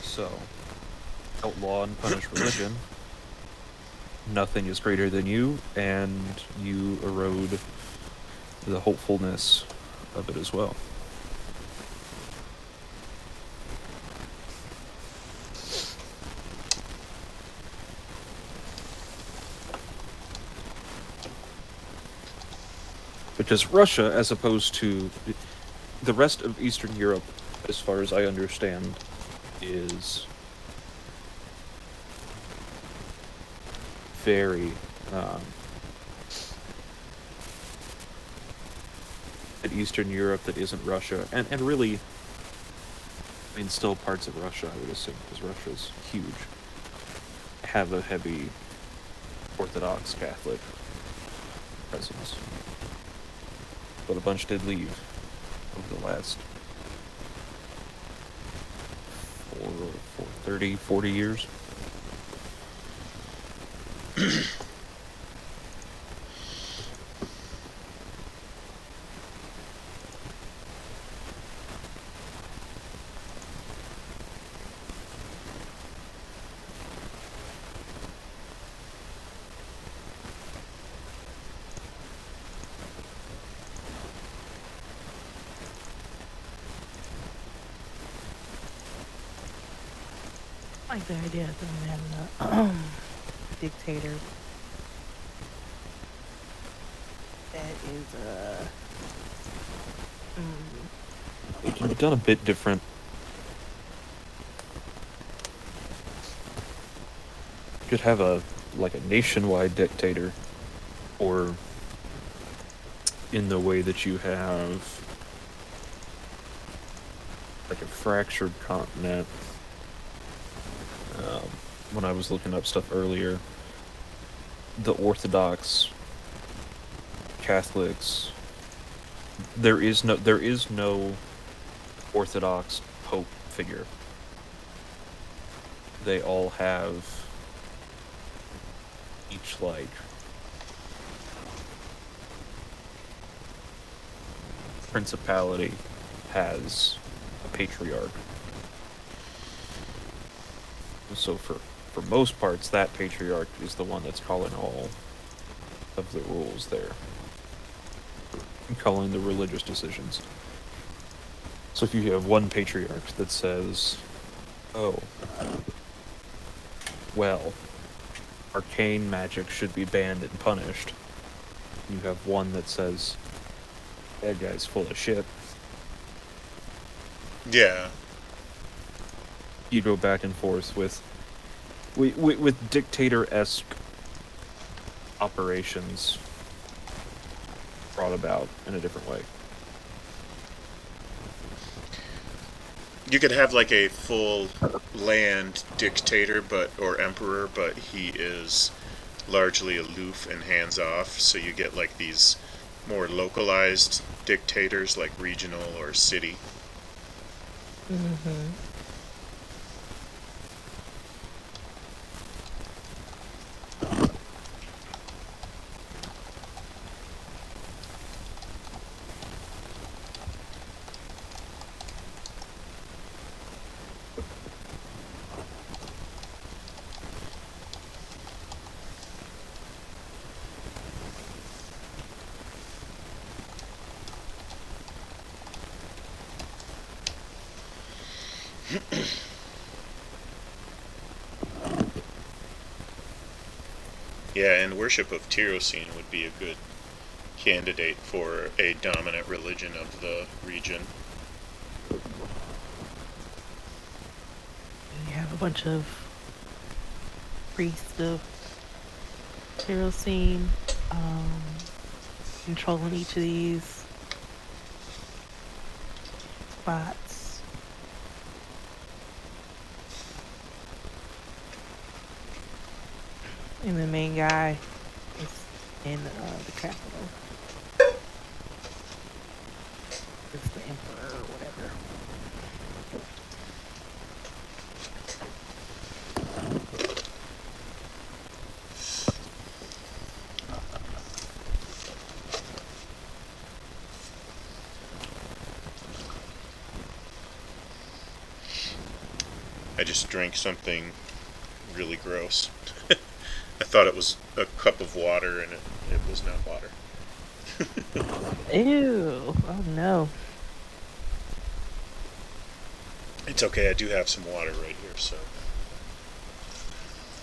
A: So, outlaw and punish religion. Nothing is greater than you, and you erode the hopefulness of it as well. Because Russia, as opposed to the rest of Eastern Europe, as far as I understand, is very at Eastern Europe that isn't Russia, and really, I mean, still parts of Russia, I would assume, because Russia's huge, have a heavy Orthodox Catholic presence. But a bunch did leave over the last 40 years.
B: I like the idea of them having a dictator that is
A: It can be done a bit different. You could have a nationwide dictator, or in the way that you have like a fractured continent. When I was looking up stuff earlier, the Orthodox Catholics, there is no Orthodox Pope figure. They all have each principality has a patriarch. So for most parts, that patriarch is the one that's calling all of the rules there, and calling the religious decisions. So if you have one patriarch that says, oh, well, arcane magic should be banned and punished, you have one that says, that guy's full of shit.
C: Yeah.
A: You go back and forth with dictator-esque operations brought about in a different way.
C: You could have like a full land dictator, or emperor, but he is largely aloof and hands off. So you get like these more localized dictators, like regional or city.
B: mm-hmm.
C: Yeah, and worship of Tirocene would be a good candidate for a dominant religion of the region.
B: You have a bunch of priests of Tirocene controlling each of these spots. And the main guy is in the capital. It's the emperor or whatever.
C: I just drank something really gross. I thought it was a cup of water, and it was not water.
B: Ew. Oh no.
C: It's okay, I do have some water right here, so.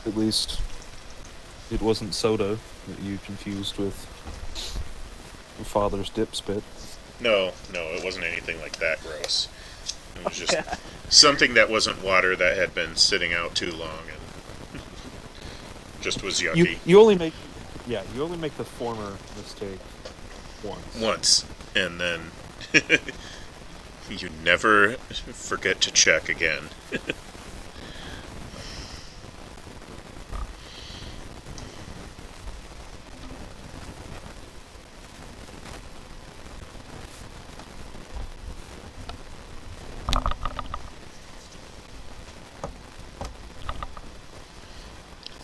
A: At least it wasn't soda that you confused with your father's dip spit.
C: No, it wasn't anything like that gross. It was just something that wasn't water that had been sitting out too long and just was yucky.
A: You only make the former mistake once.
C: And then you never forget to check again.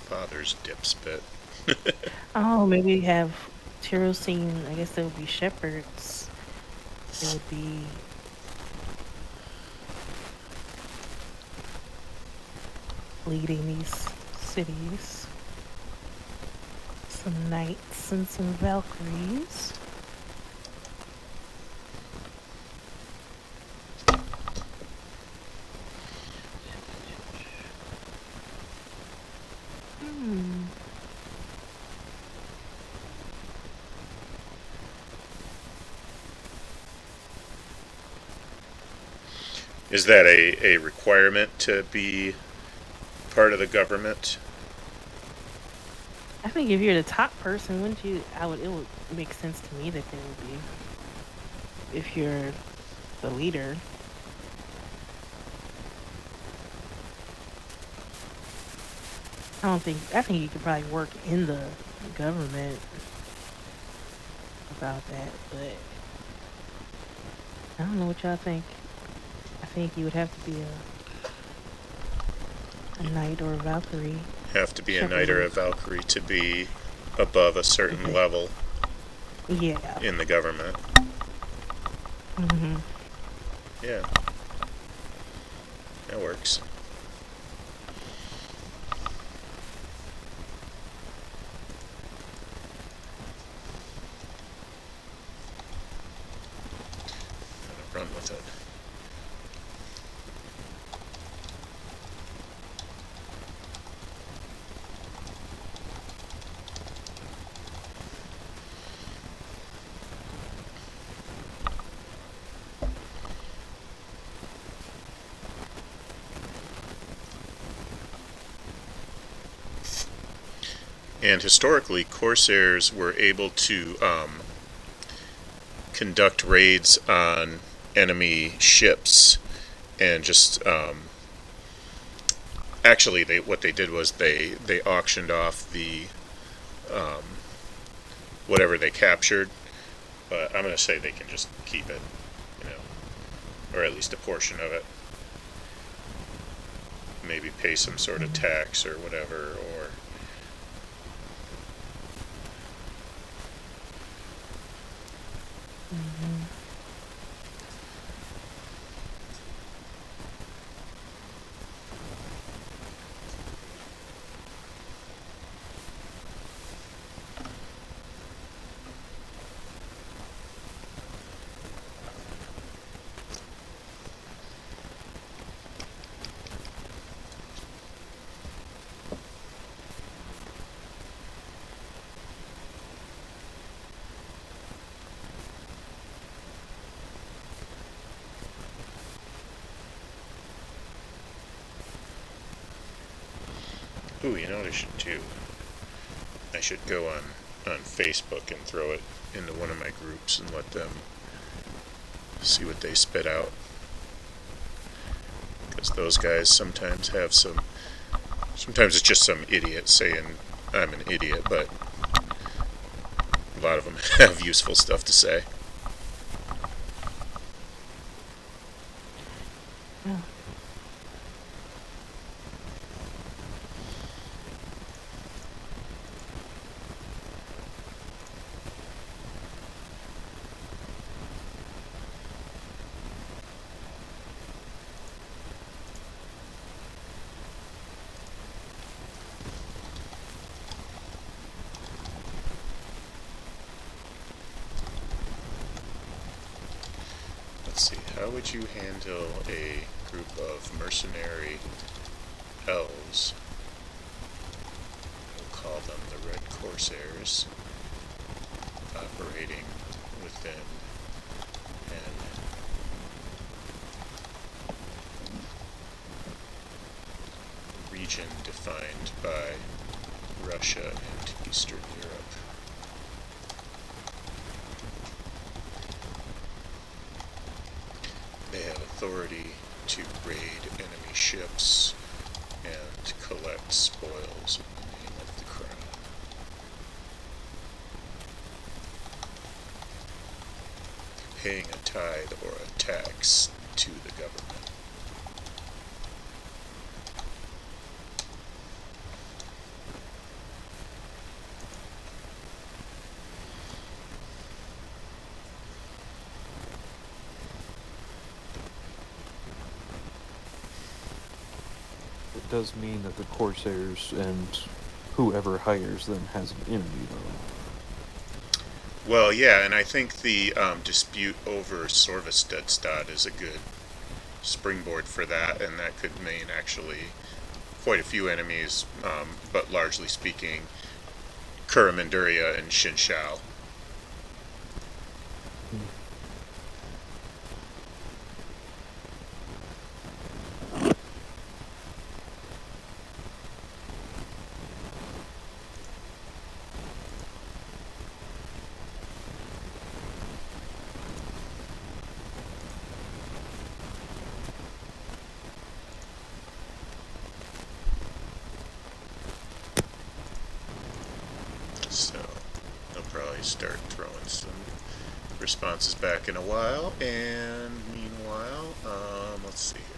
C: Father's dip spit.
B: Oh, maybe have Tirocene. I guess they would be shepherds. They would be leading these cities. Some knights and some Valkyries.
C: Is that a requirement to be part of the government?
B: I think if you're the top person, wouldn't you? It would make sense to me that they would be. If you're the leader. I think you could probably work in the government about that, but I don't know what y'all think. I think you would have to be a knight or a Valkyrie.
C: Have to be a knight or a Valkyrie to be above a certain level.
B: Yeah.
C: In the government.
B: Mhm.
C: Yeah. That works. Run with it. And historically, Corsairs were able to conduct raids on enemy ships, and just actually, what they did was they auctioned off the whatever they captured. But I'm going to say they can just keep it, or at least a portion of it. Maybe pay some sort of tax or whatever, or ooh, you know what I should do? I should go on Facebook and throw it into one of my groups and let them see what they spit out. Because those guys sometimes have sometimes it's just some idiot saying I'm an idiot, but a lot of them have useful stuff to say.
B: Yeah.
C: Let's see, how would you handle a group of mercenary elves? We'll call them the Red Corsairs, operating within an region defined by Russia and Eastern Europe. They have authority to raid enemy ships and collect spoils in the name of the crown. Paying a tithe or a tax to the government.
A: It does mean that the Corsairs and whoever hires them has an enemy, though.
C: Well, yeah, and I think the dispute over Sorvestedstad is a good springboard for that, and that could mean actually quite a few enemies, but largely speaking, Kuramanduria and Shinshao. start throwing some responses back in a while. And meanwhile, let's see here.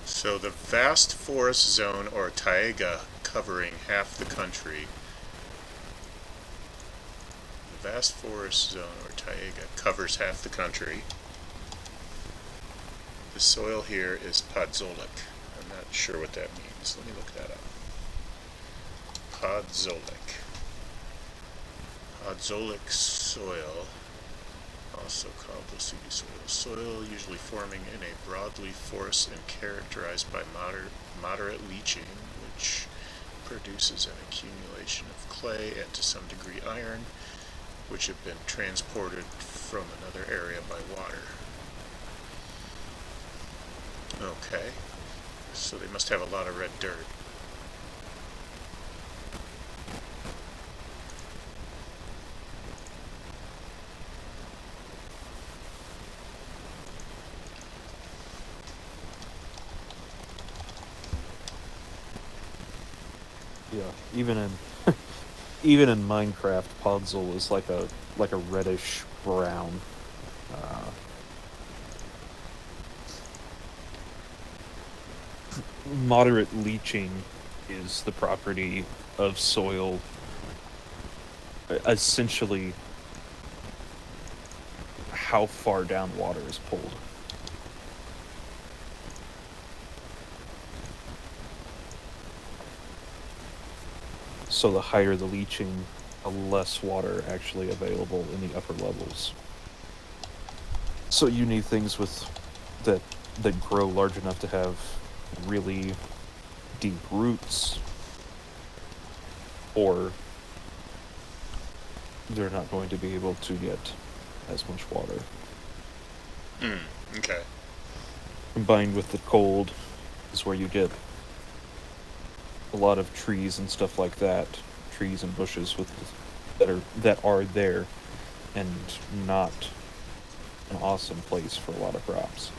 C: So the vast forest zone, or taiga, covering half the country. The vast forest zone, or taiga, covers half the country. The soil here is podzolic. I'm not sure what that means. Let me look that up. Podzolic. Podzolic soil, also called bosiki soil. Soil usually forming in a broadleaf forest and characterized by moderate leaching, which produces an accumulation of clay and to some degree iron, which have been transported from another area by water. Okay, so they must have a lot of red dirt.
A: Yeah, even in even in Minecraft, Podzol is like a reddish brown. Moderate leaching is the property of soil. Essentially, how far down water is pulled. So the higher the leaching, the less water actually available in the upper levels. So you need things with that grow large enough to have really deep roots, or they're not going to be able to get as much water.
C: Okay.
A: Combined with the cold is where you get a lot of trees and stuff like that, trees and bushes that are there, and not an awesome place for a lot of crops.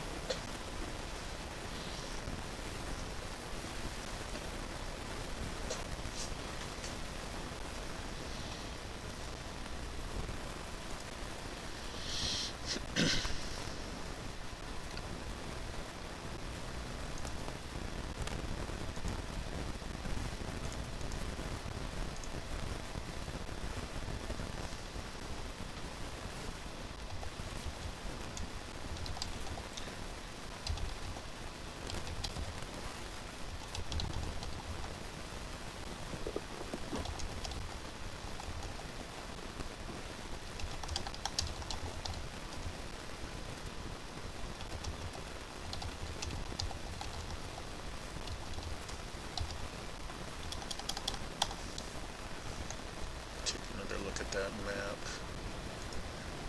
C: That map.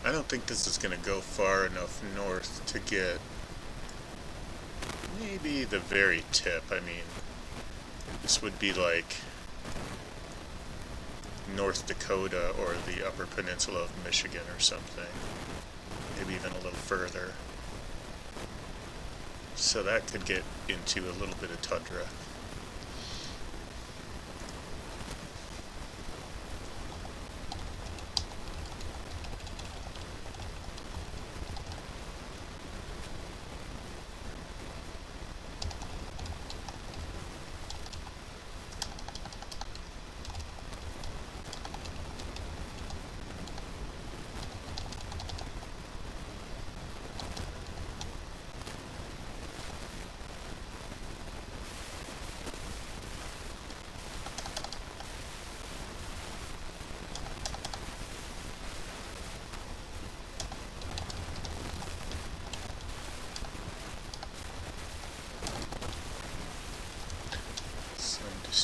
C: I don't think this is going to go far enough north to get maybe the very tip. I mean, this would be like North Dakota or the Upper Peninsula of Michigan or something. Maybe even a little further. So that could get into a little bit of tundra.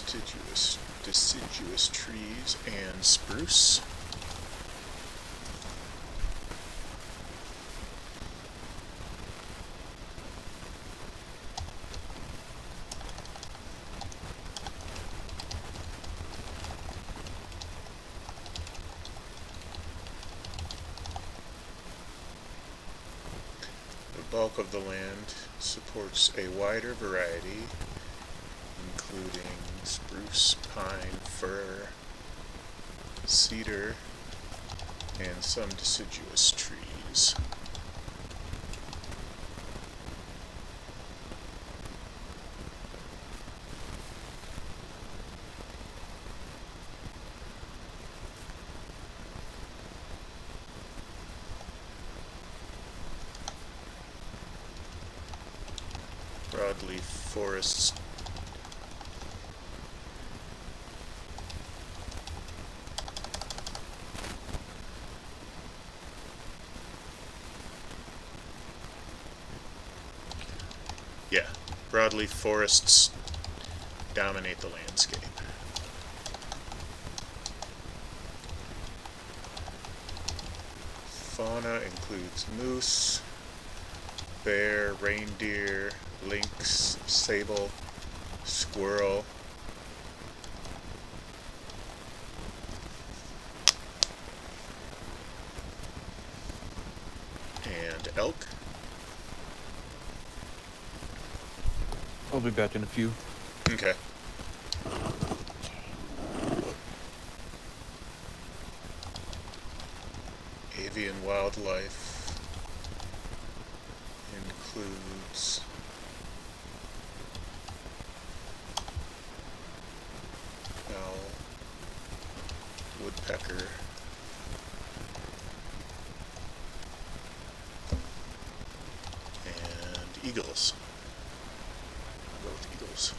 C: deciduous trees and spruce. The bulk of the land supports a wider variety, including spruce, pine, fir, cedar, and some deciduous trees. Broadleaf forests broadleaf forests dominate the landscape. Fauna includes moose, bear, reindeer, lynx, sable, squirrel, and elk.
A: I'll be back in a few.
C: Okay. Avian wildlife includes owl, woodpecker, and eagles. I'll go with eagles.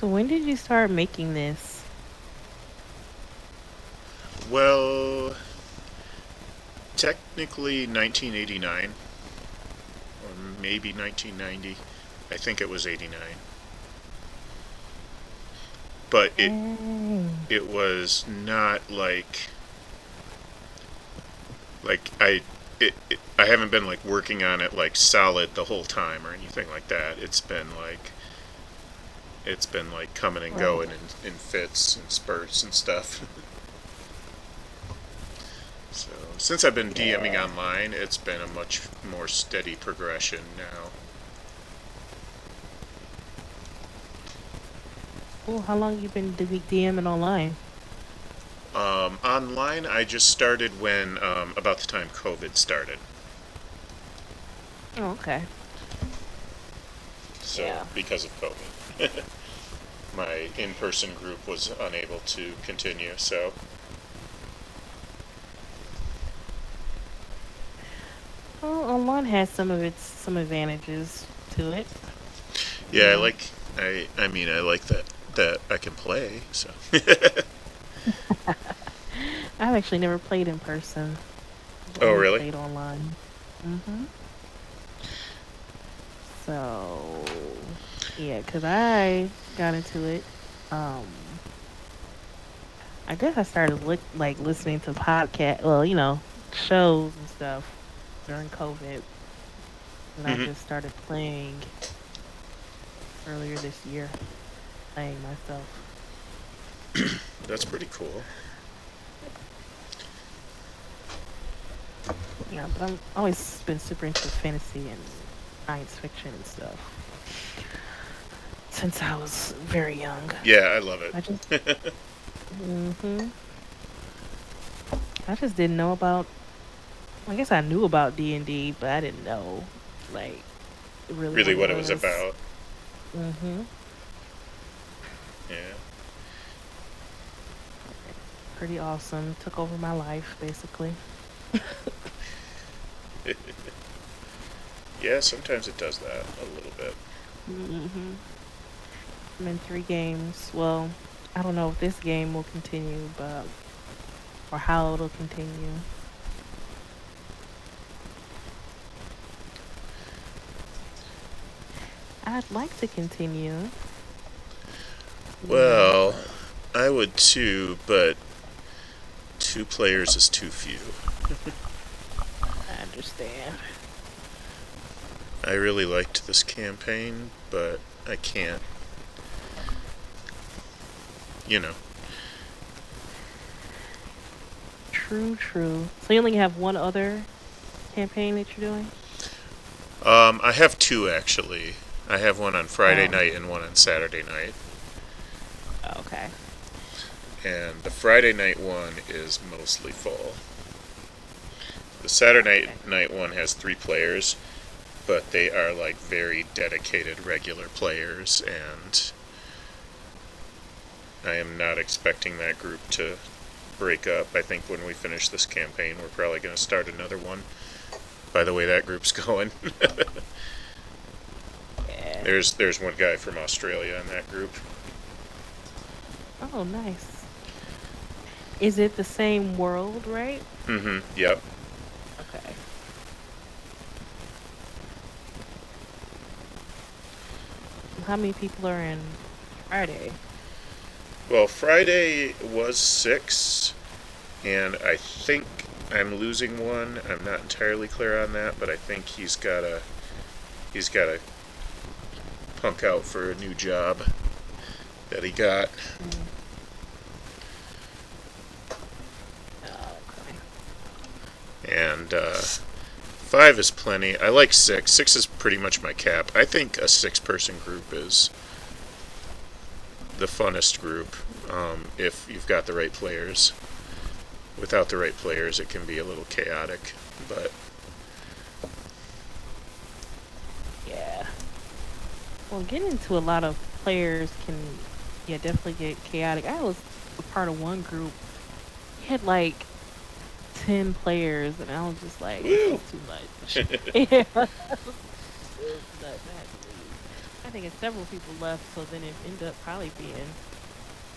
B: So when did you start making this?
C: Well, technically 1989, or maybe 1990. I think it was 89. But it was not like Like I haven't been like working on it like solid the whole time or anything like that. It's been like coming and
B: Right.
C: going in fits and spurts and stuff. So since I've been DMing
B: Yeah.
C: online, it's been a much more steady progression now.
B: Well, how long you been DMing online?
C: Online, I just started when about the time COVID started.
B: Oh, okay.
C: So
B: Yeah.
C: because of COVID, my in-person group was unable to continue. So
B: Well, online has some advantages to it. You
C: yeah,
B: know.
C: I mean I like that I can play. So
B: I've actually never played in person. I've
C: oh
B: only
C: really?
B: played online. Mhm. So, yeah, cause I got into it. Um, I guess I started listening to podcast, well, shows and stuff during COVID, and I
C: Hmm.
B: just started playing earlier this year, playing myself.
C: That's pretty cool.
B: Yeah, but I'm always been super into fantasy and science fiction and stuff since I was very young.
C: Yeah, I love
B: I just,
C: it.
B: hmm I just didn't know about. I guess I knew about D&D, but I didn't know like really
C: Really,
B: what it
C: what it was
B: was.
C: about.
B: Mhm.
C: Yeah.
B: Pretty awesome. Took over my life basically.
C: Yeah, sometimes it does that a little bit.
B: Mhm. I'm in 3 games. Well, I don't know if this game will continue, but or how it'll continue. I'd like to continue,
C: Well,
B: but
C: I would too, but 2 players is too few.
B: I understand.
C: I really liked this campaign, but I can't, you know.
B: True, true. So you only have one other campaign that you're doing?
C: I have 2 actually. I have one on Friday
B: Oh,
C: night and one on Saturday night.
B: okay.
C: And the Friday night one is mostly full. The Saturday
B: Okay.
C: night one has 3 players, but they are like very dedicated regular players, and I am not expecting that group to break up. I think when we finish this campaign, we're probably going to start another one. By the way, that group's going.
B: Yeah.
C: There's one guy from Australia in that group.
B: Oh, nice. Is it the same world, right?
C: Mm-hmm. Yep.
B: Okay. How many people are in Friday?
C: Well, Friday was 6, and I think I'm losing one. I'm not entirely clear on that, but I think he's got to punk out for a new job that he got.
B: Mm. Oh, okay.
C: And 5 is plenty. I like 6. 6 is pretty much my cap. I think a 6-person group is the funnest group if you've got the right players. Without the right players, it can be a little chaotic, but
B: Yeah. Well, getting into a lot of players can, yeah, definitely get chaotic. I was a part of one group. We had like 10 players, and I was just like, this
C: woo!
B: is too much. Yeah. It was nuts. I had to leave. I think several people left, so then it ended up probably being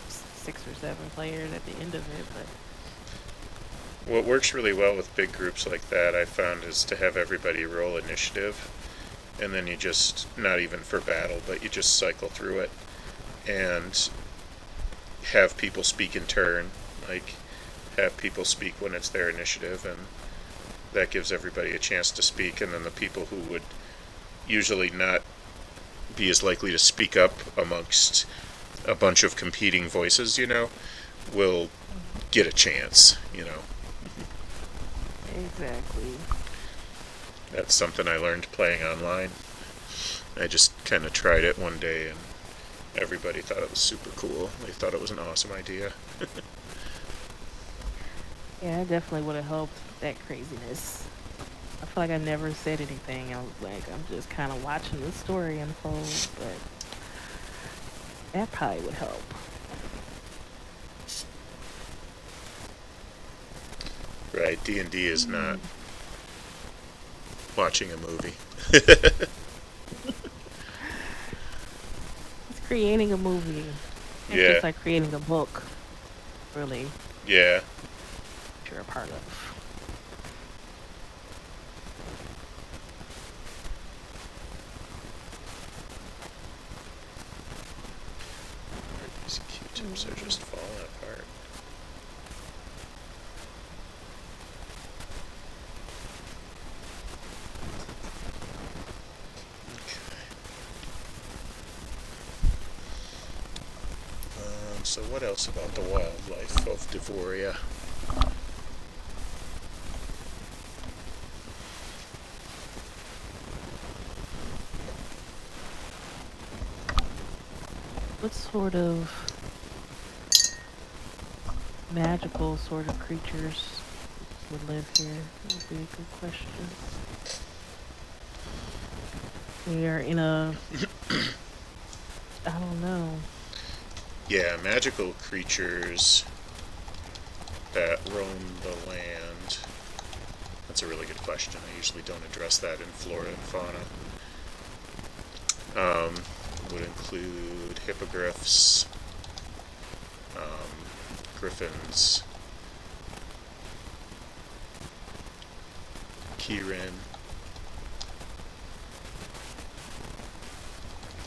B: 6 or 7 players at the end of it. But
C: What works really well with big groups like that, I found, is to have everybody roll initiative, and then you just, not even for battle, but you just cycle through it and have people speak in turn. Like, have people speak when it's their initiative, and that gives everybody a chance to speak, and then the people who would usually not be as likely to speak up amongst a bunch of competing voices, will get a chance,
B: Exactly.
C: That's something I learned playing online. I just kind of tried it one day, and everybody thought it was super cool. They thought it was an awesome idea.
B: Yeah, it definitely would have helped that craziness. I feel like I never said anything. I was like, I'm just kind of watching the story unfold, but that probably would help.
C: Right, D&D is not watching a movie.
B: It's creating a movie. It's
C: Yeah.
B: just like creating a book, really.
C: Yeah.
B: That you're a part of.
C: These Q-tips are just falling apart. So what else about the wildlife of Dvoria?
B: What sort of magical sort of creatures would live here? That would be a good question. We are in a... I don't know.
C: Yeah, magical creatures that roam the land. That's a really good question. I usually don't address that in flora and fauna. Would include hippogriffs, griffins, Kirin,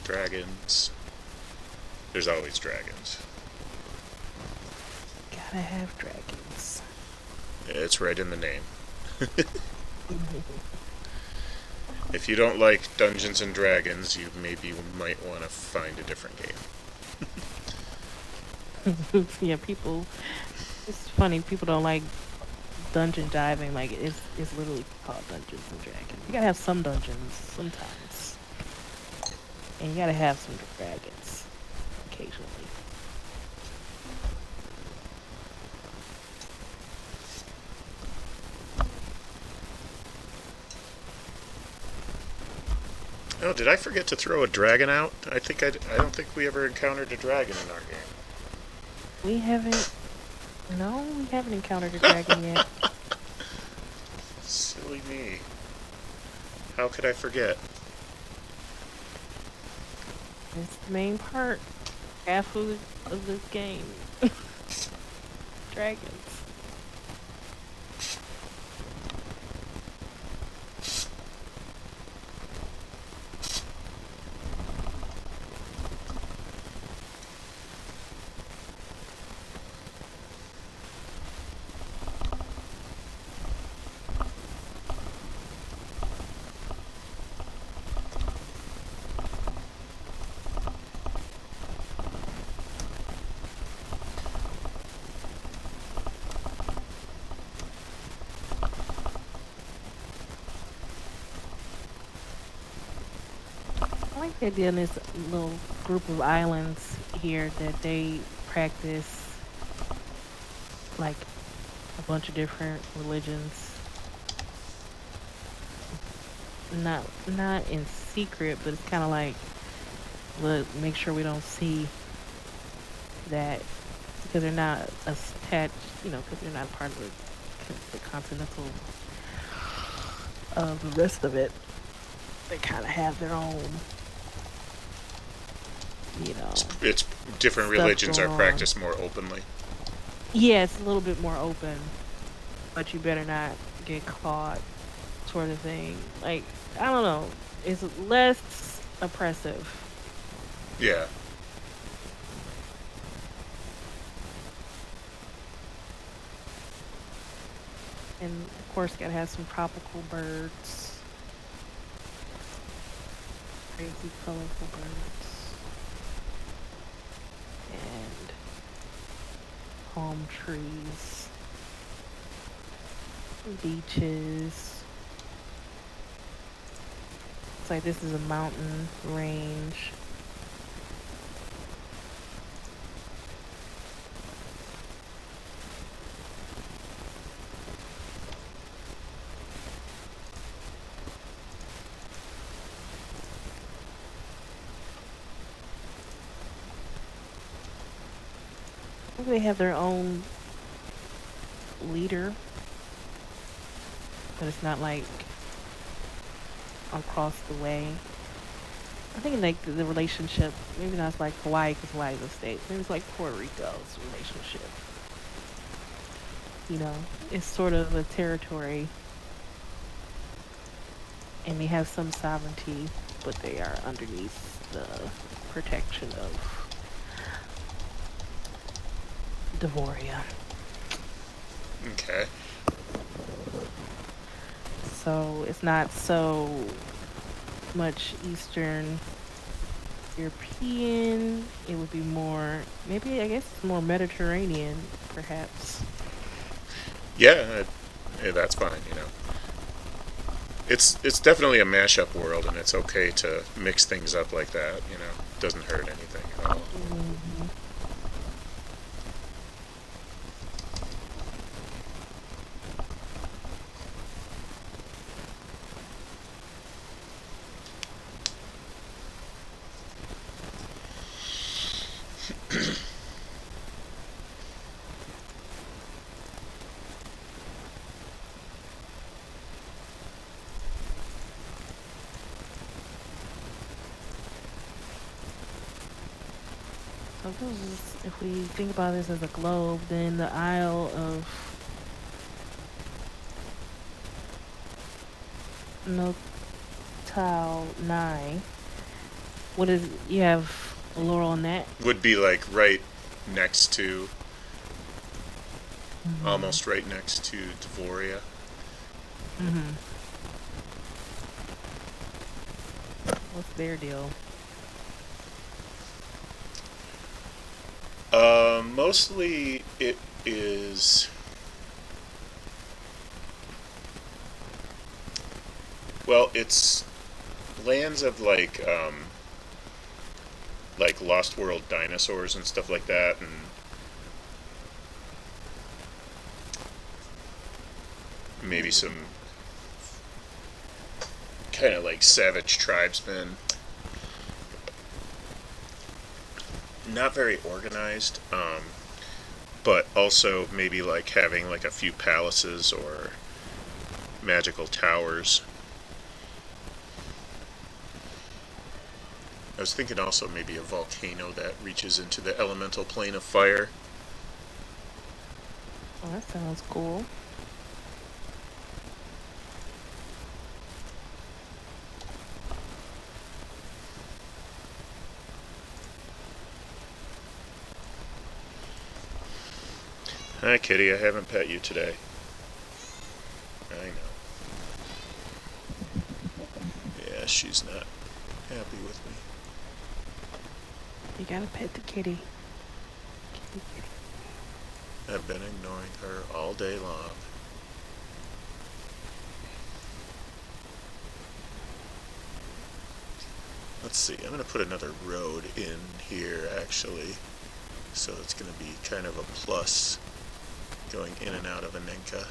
C: dragons. There's always dragons.
B: Gotta have dragons.
C: It's right in the name. If you don't like Dungeons and Dragons, you might want to find a different game.
B: Yeah, people... It's funny, people don't like dungeon diving. Like, it's literally called Dungeons and Dragons. You gotta have some dungeons sometimes. And you gotta have some dragons occasionally.
C: Oh, did I forget to throw a dragon out? I don't think we ever encountered a dragon in our game.
B: We haven't... No, we haven't encountered a dragon yet.
C: Silly me. How could I forget?
B: It's the main part. Half of this game. Dragons. I like the idea in this little group of islands here that they practice like a bunch of different religions. Not in secret, but it's kind of like, look, make sure we don't see that, because they're not attached, because they're not part of the continental of the rest of it. They kind of have their own,
C: It's different religions are practiced more openly.
B: Yeah, it's a little bit more open, but you better not get caught, sort of thing. Like, I don't know, it's less oppressive.
C: Yeah.
B: And of course, gotta have some tropical birds. Crazy, colorful birds. And palm trees. Beaches. It's like this is a mountain range. I think they have their own leader, but it's not like across the way. I think like the relationship, maybe not like Hawaii because Hawaii's a state. Maybe it's like Puerto Rico's relationship. You know, it's sort of a territory, and they have some sovereignty, but they are underneath the protection of Dvoria.
C: Okay.
B: So it's not so much Eastern European. It would be more, maybe I guess it's more Mediterranean, perhaps.
C: Yeah, that's fine. You know, it's definitely a mashup world, and it's okay to mix things up like that. You know, it doesn't hurt anything at all.
B: Mm-hmm. So if we think about this as a globe, then the Isle of Notal 9. What is, you have a laurel on that?
C: Would be like right next to,
B: Mm-hmm.
C: almost right next to Dvoria.
B: Mm-hmm. What's their deal?
C: Mostly it is. Well, it's lands of like Lost World dinosaurs and stuff like that, and maybe some kind of like savage tribesmen. Not very organized, but also maybe like having like a few palaces or magical towers. I was thinking also maybe a volcano that reaches into the elemental plane of fire.
B: Oh, that sounds cool.
C: Hi, kitty. I haven't pet you today. I know. Yeah, she's not happy with me.
B: You gotta pet the kitty. Kitty, kitty.
C: I've been ignoring her all day long. Let's see. I'm going to put another road in here, actually. So it's going to be kind of a plus going in and out of Anenka.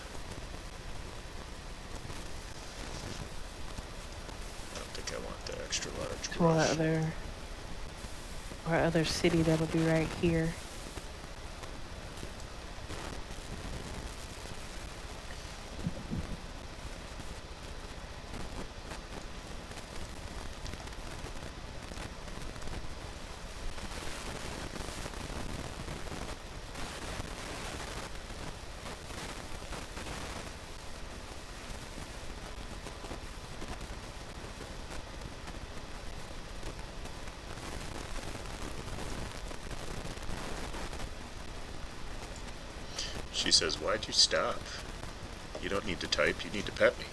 C: I don't think I want that extra large brush.
B: Or other city that'll be right here.
C: She says, "Why'd you stop?" You don't need to type, you need to pet me.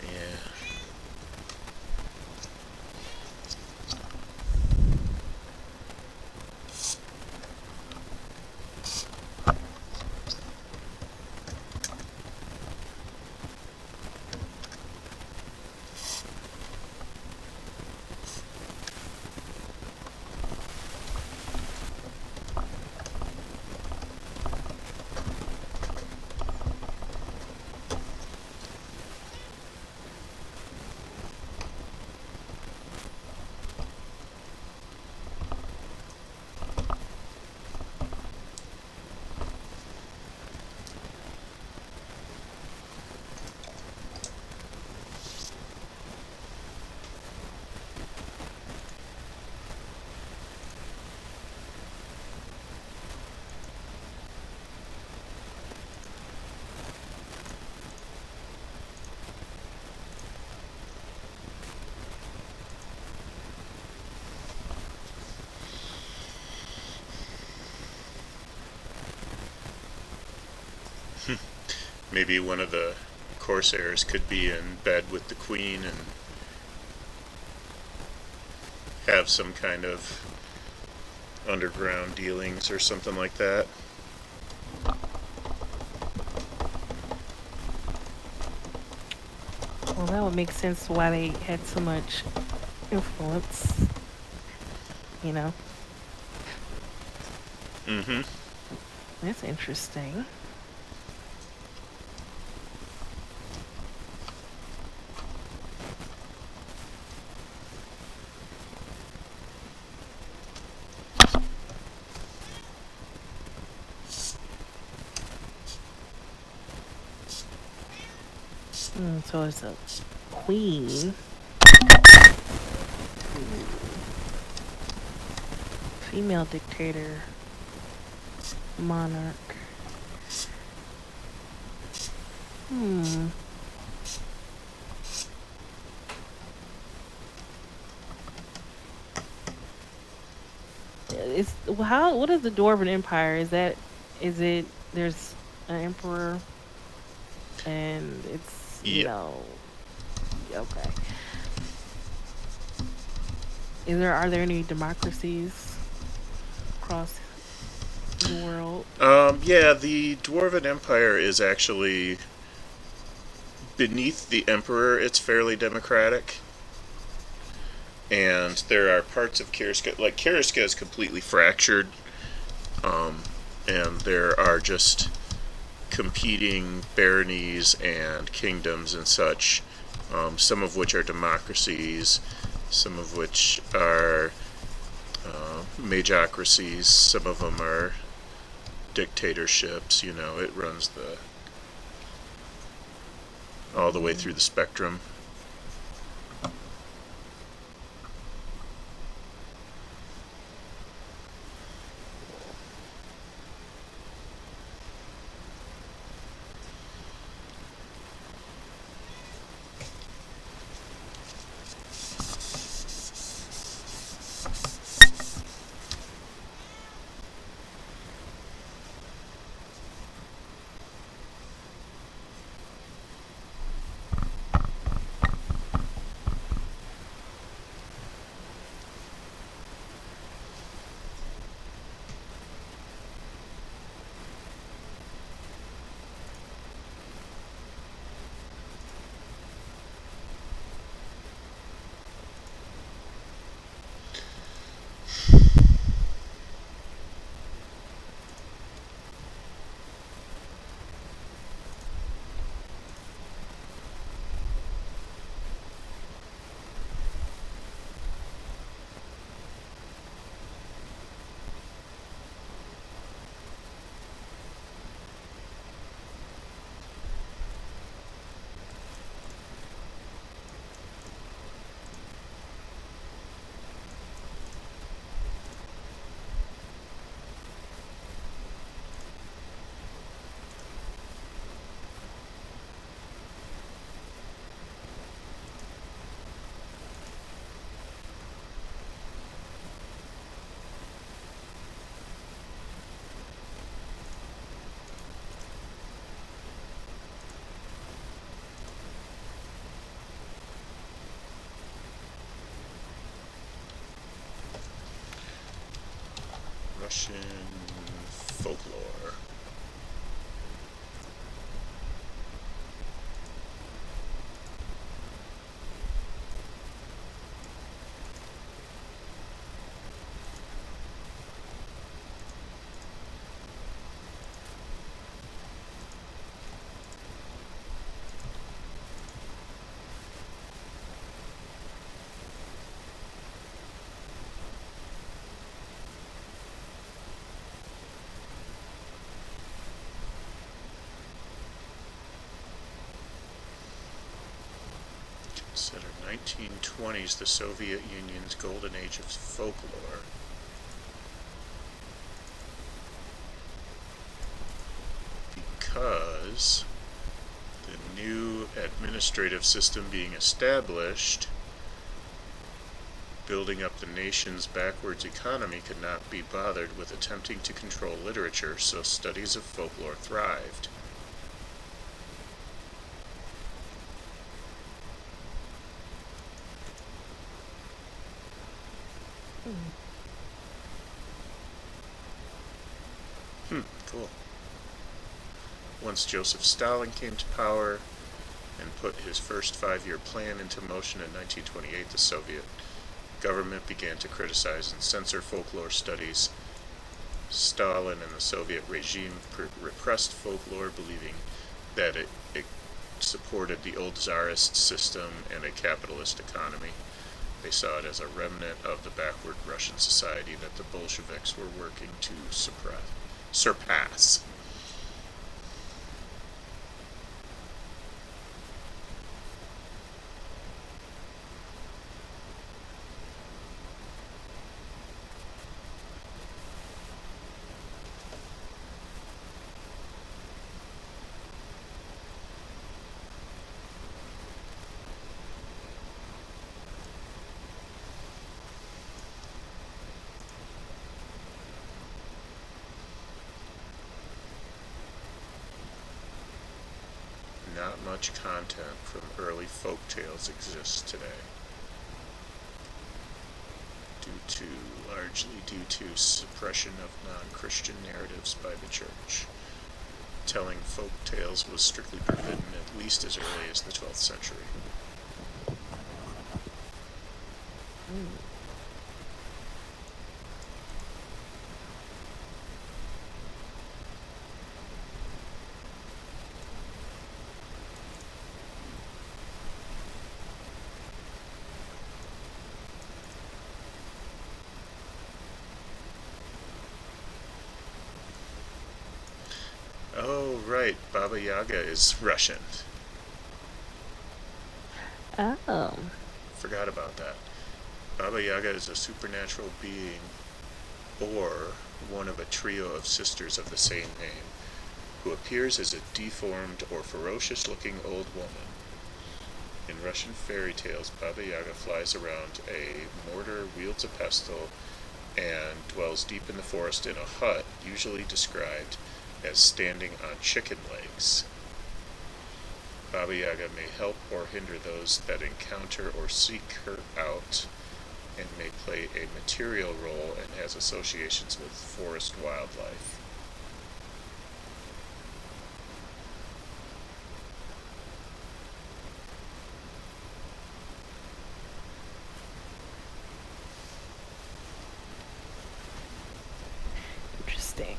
C: Yeah. Maybe one of the Corsairs could be in bed with the Queen and have some kind of underground dealings or something like that.
B: Well, that would make sense why they had so much influence. You know?
C: Mm-hmm.
B: That's interesting. So it's a queen. Female dictator. Monarch. What is the Dwarven Empire? Is it there's an emperor and it's
C: Yep.
B: Okay. Are there any democracies across the world?
C: Yeah, the Dwarven Empire is actually beneath the Emperor. It's fairly democratic. And there are parts of Kiriska, like Kiriska is completely fractured, and there are just competing baronies and kingdoms and such, some of which are democracies, some of which are magocracies, some of them are dictatorships. It runs all the way through the spectrum. Russian folklore. Consider 1920s, the Soviet Union's golden age of folklore. Because the new administrative system being established, building up the nation's backwards economy, could not be bothered with attempting to control literature, so studies of folklore thrived. Cool. Once Joseph Stalin came to power and put his first 5-year plan into motion in 1928, the Soviet government began to criticize and censor folklore studies. Stalin and the Soviet regime repressed folklore, believing that it supported the old Tsarist system and a capitalist economy. They saw it as a remnant of the backward Russian society that the Bolsheviks were working to surpass. Not much content from early folk tales exists today, largely due to suppression of non-Christian narratives by the church. Telling folk tales was strictly forbidden at least as early as the 12th century. Oh, right, Baba Yaga is Russian.
B: Oh.
C: Forgot about that. Baba Yaga is a supernatural being, or one of a trio of sisters of the same name, who appears as a deformed or ferocious-looking old woman. In Russian fairy tales, Baba Yaga flies around a mortar, wields a pestle, and dwells deep in the forest in a hut, usually described as standing on chicken legs. Baba Yaga may help or hinder those that encounter or seek her out, and may play a material role and has associations with forest wildlife.
B: Interesting.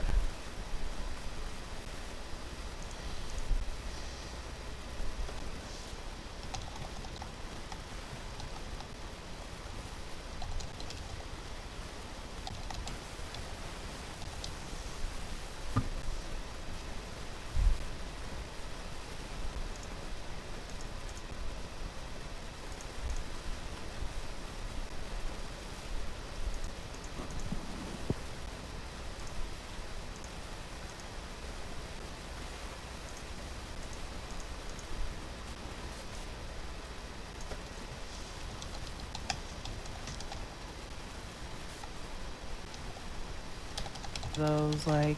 B: Those like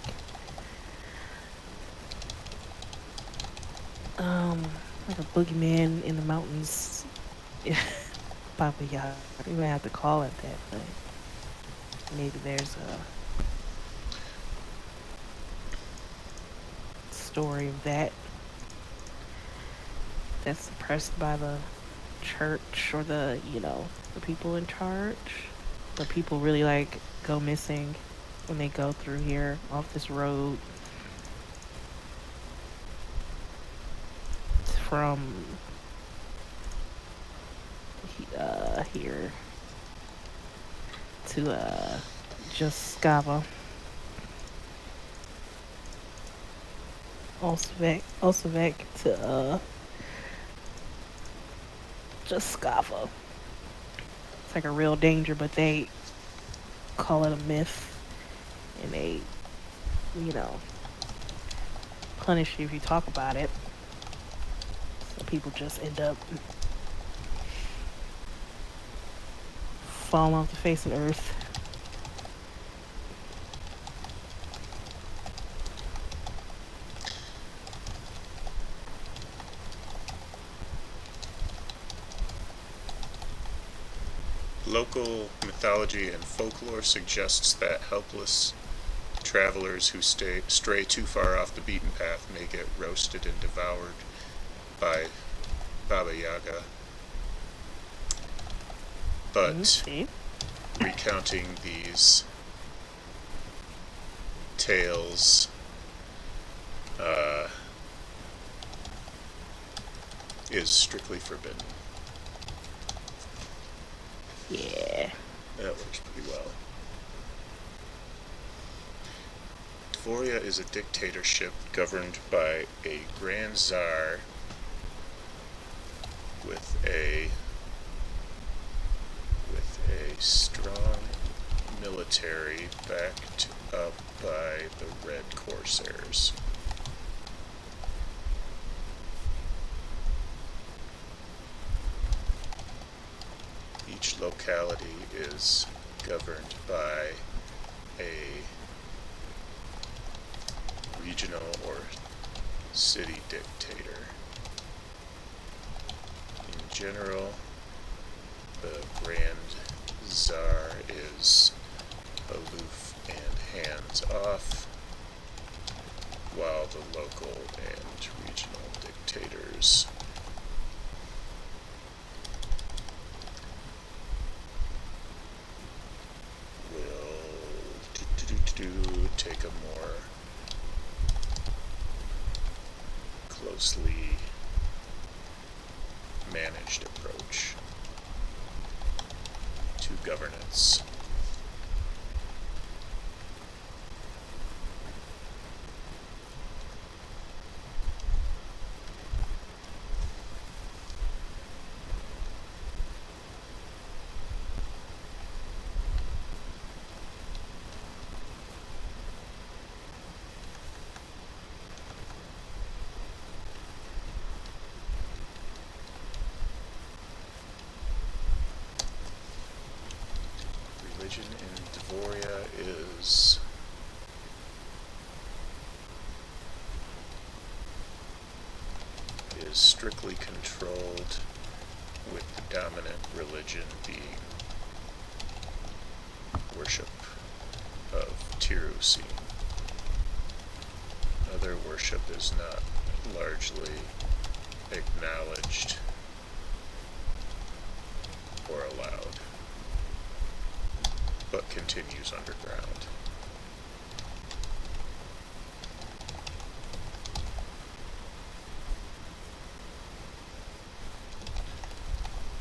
B: like a boogeyman in the mountains. Papa Yaga. We might have to call it that, but maybe there's story of that that's suppressed by the church or the, the people in charge. But people really like go missing when they go through here off this road. It's from here to just Scava. Osvek to just Scava. It's like a real danger, but they call it a myth, and they, punish you if you talk about it. So people just end up falling off the face of the earth.
C: Local mythology and folklore suggests that helpless travelers who stray too far off the beaten path may get roasted and devoured by Baba Yaga. But recounting these tales is strictly forbidden.
B: Yeah.
C: That works pretty well. Dvoria is a dictatorship governed by a Grand Tsar with a strong military backed up by the Red Corsairs. Each locality is governed by a regional or city dictator. In general, the Grand Tsar is aloof and hands-off, while the local and regional dictators will take a more closely managed approach to governance. Religion in Dvoria is strictly controlled, with the dominant religion being worship of Tirusine. Other worship is not largely acknowledged or allowed, but continues underground.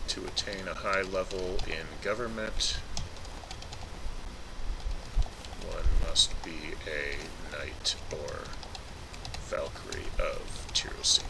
C: To attain a high level in government, one must be a knight or Valkyrie of Tirusine.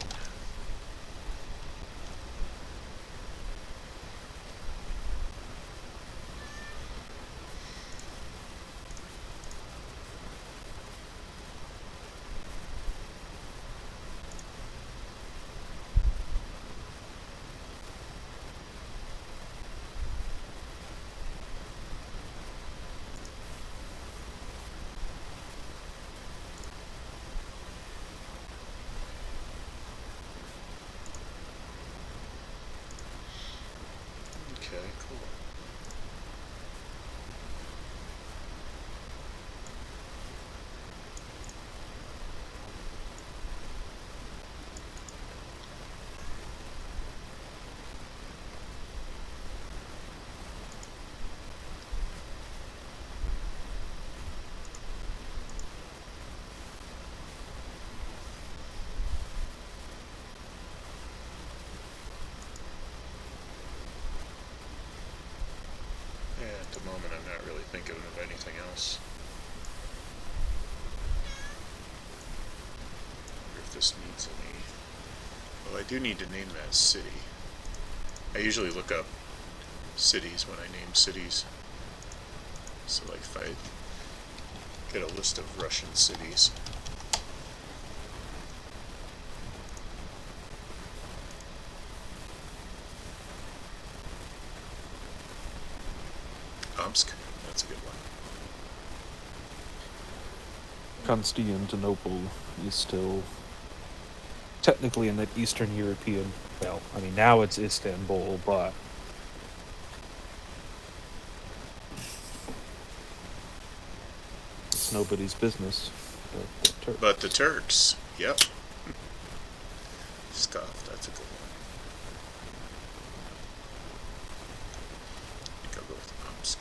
C: moment, I'm not really thinking of anything else. I wonder if this needs any... Well, I do need to name that city. I usually look up cities when I name cities. So, like, if I get a list of Russian cities... Omsk, that's a good one.
A: Constantinople is still technically in that Eastern European. Well, I mean, now it's Istanbul, but it's nobody's business.
C: But the Turks, yep. Scoff, that's a good one. I think I'll go with Omsk.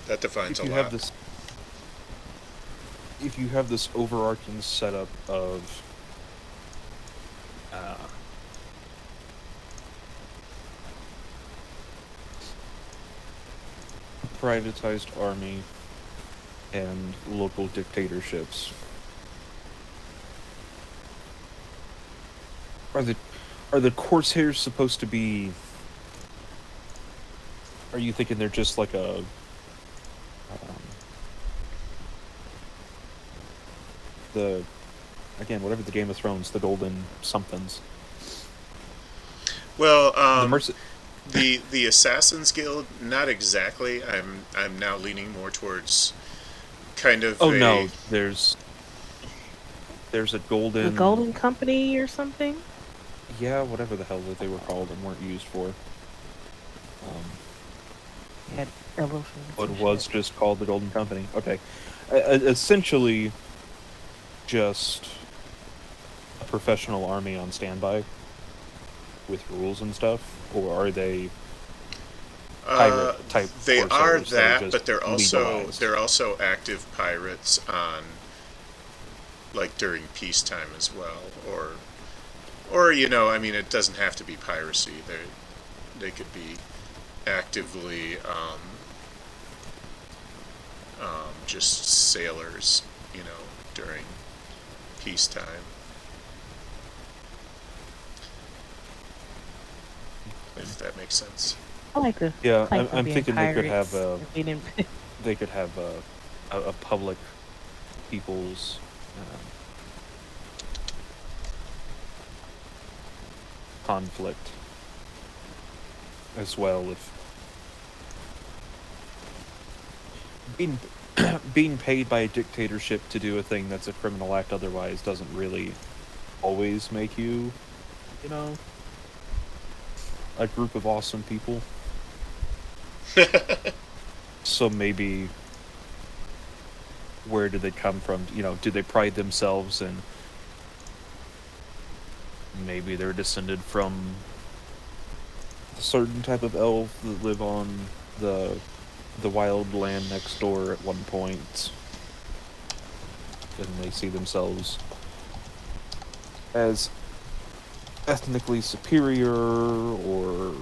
C: That defines a lot.
A: If you have this overarching setup of privatized army and local dictatorships, are the Corsairs supposed to be? Are you thinking they're just like a whatever the Game of Thrones, the Golden somethings?
C: Well, the Assassin's Guild, not exactly. I'm now leaning more towards kind of.
A: Oh no, there's a golden.
B: The Golden Company or something.
A: Yeah, whatever the hell that they were called and weren't used for.
B: Had elephants.
A: But was just called the Golden Company. Okay, essentially, just a professional army on standby with rules and stuff, or are they pirate type?
C: They are that, but they're
A: legalized?
C: also active pirates on, like, during peacetime as well, or I mean, it doesn't have to be piracy. They could be actively just sailors, during peacetime. If that makes sense.
B: I like the.
A: Yeah,
B: like
A: I'm
B: being
A: thinking
B: pirates.
A: they could have a public people's conflict as well. If being paid by a dictatorship to do a thing that's a criminal act otherwise doesn't really always make you, a group of awesome people. So maybe, where do they come from? Do they pride themselves in, maybe they're descended from a certain type of elf that live on the wild land next door at one point, and they see themselves as ethnically superior, or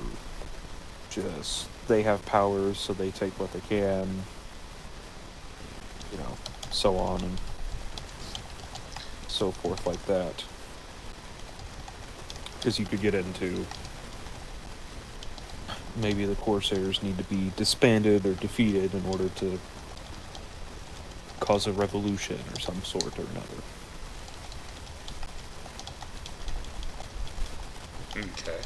A: just they have powers so they take what they can, so on and so forth like that. Because you could get into, maybe the Corsairs need to be disbanded or defeated in order to cause a revolution or some sort or another.
C: Okay.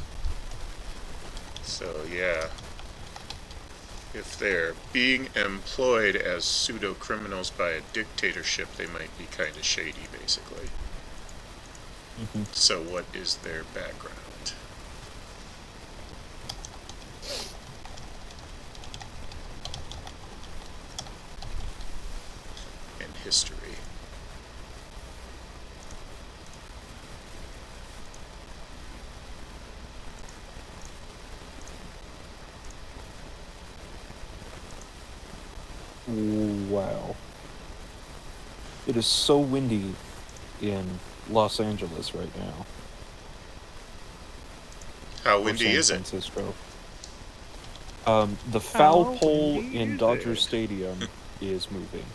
C: So, yeah. If they're being employed as pseudo-criminals by a dictatorship, they might be kind of shady, basically.
A: Mm-hmm.
C: So what is their background? And history.
A: Wow. It is so windy in Los Angeles right now.
C: How
A: or
C: windy
A: San
C: is it?
A: Francisco. The foul
B: How
A: pole
B: windy
A: in
B: is
A: Dodger
B: it?
A: Stadium is moving.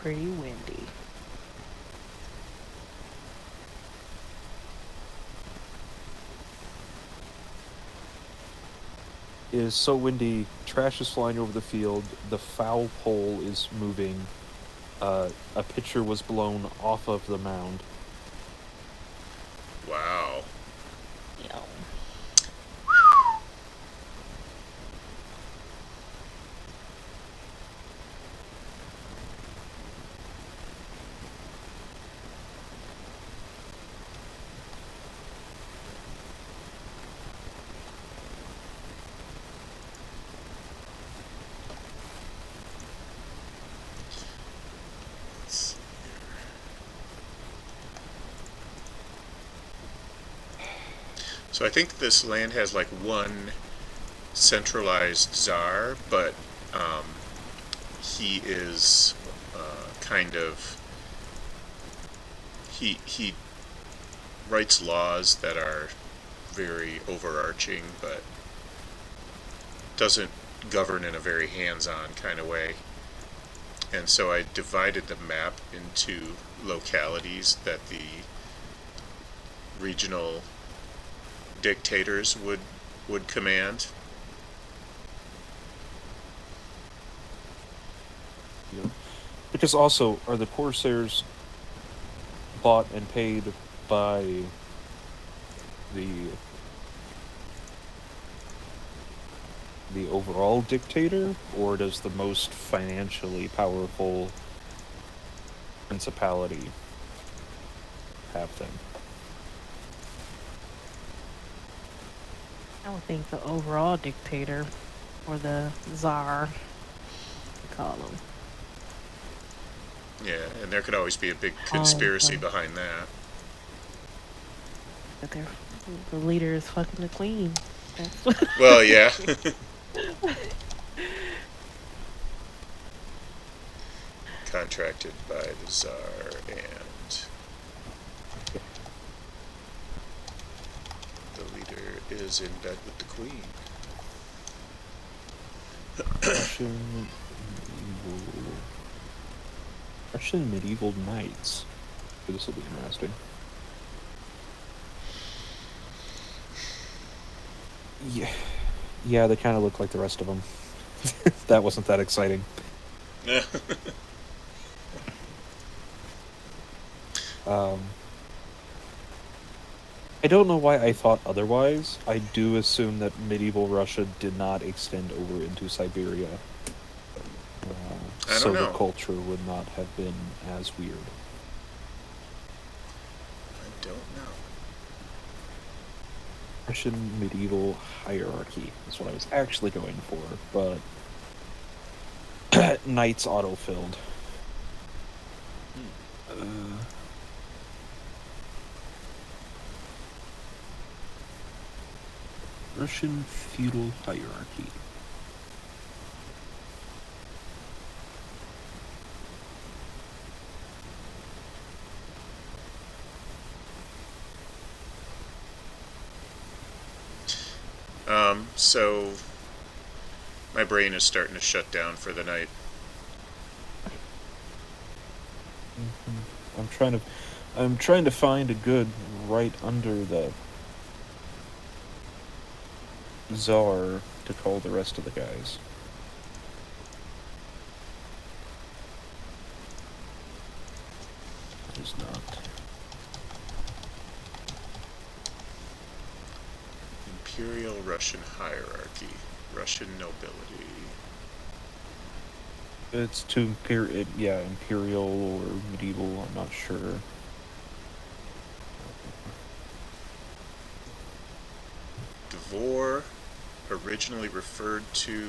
B: Pretty windy.
A: It is so windy, trash is flying over the field, the foul pole is moving, a pitcher was blown off of the mound.
C: Wow.
B: Yeah.
C: Let's see here. So I think this land has like one centralized czar, but he is kind of he writes laws that are very overarching, but doesn't govern in a very hands-on kind of way. And so I divided the map into localities that the regional dictators would command.
A: Yeah. Because also, are the Corsairs bought and paid by the overall dictator, or does the most financially powerful principality have them?
B: I would think the overall dictator, or the czar, we call him.
C: Yeah, and there could always be a big conspiracy behind that.
B: But the leader is fucking the queen. That's what
C: Well, yeah. Contracted by the Tsar, and the leader is in bed with the queen.
A: Russian medieval knights. This will be interesting. Yeah, they kind of look like the rest of them. That wasn't that exciting. I don't know why I thought otherwise. I do assume that medieval Russia did not extend over into Siberia.
C: I
A: so
C: don't know.
A: the culture would not have been as weird.
C: I don't know.
A: Russian medieval hierarchy is what I was actually going for, but knights auto-filled. Russian feudal hierarchy.
C: So my brain is starting to shut down for the night.
A: I'm trying to find a good right under the czar to call the rest of the guys. There's not.
C: Imperial Russian hierarchy. Russian nobility.
A: It's to imperial or medieval, I'm not sure.
C: Dvoria originally referred to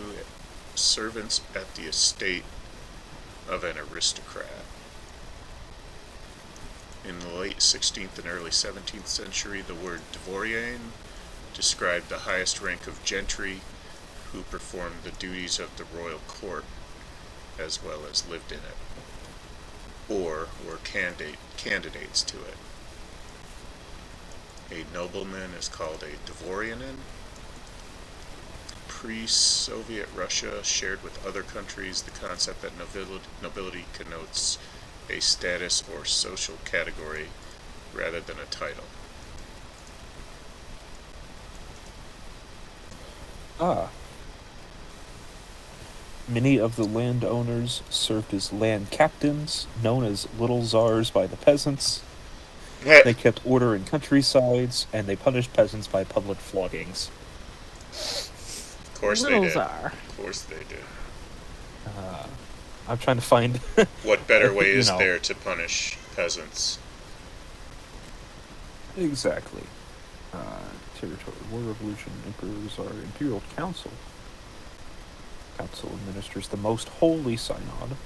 C: servants at the estate of an aristocrat. In the late 16th and early 17th century, the word Dvorian described the highest rank of gentry who performed the duties of the royal court as well as lived in it, or were candidates to it. A nobleman is called a Dvorianin. Pre-Soviet Russia shared with other countries the concept that nobility connotes a status or social category rather than a title.
A: Many of the landowners served as land captains, known as little czars by the peasants. They kept order in countrysides, and they punished peasants by public floggings.
C: Of course
B: Little
C: they did.
B: czar.
C: Of course they did.
A: I'm trying to find...
C: What better way
A: you
C: is
A: know.
C: there to punish peasants?
A: Exactly. Territory, War Revolution, Emperors are Imperial Council. Council administers the most holy synod.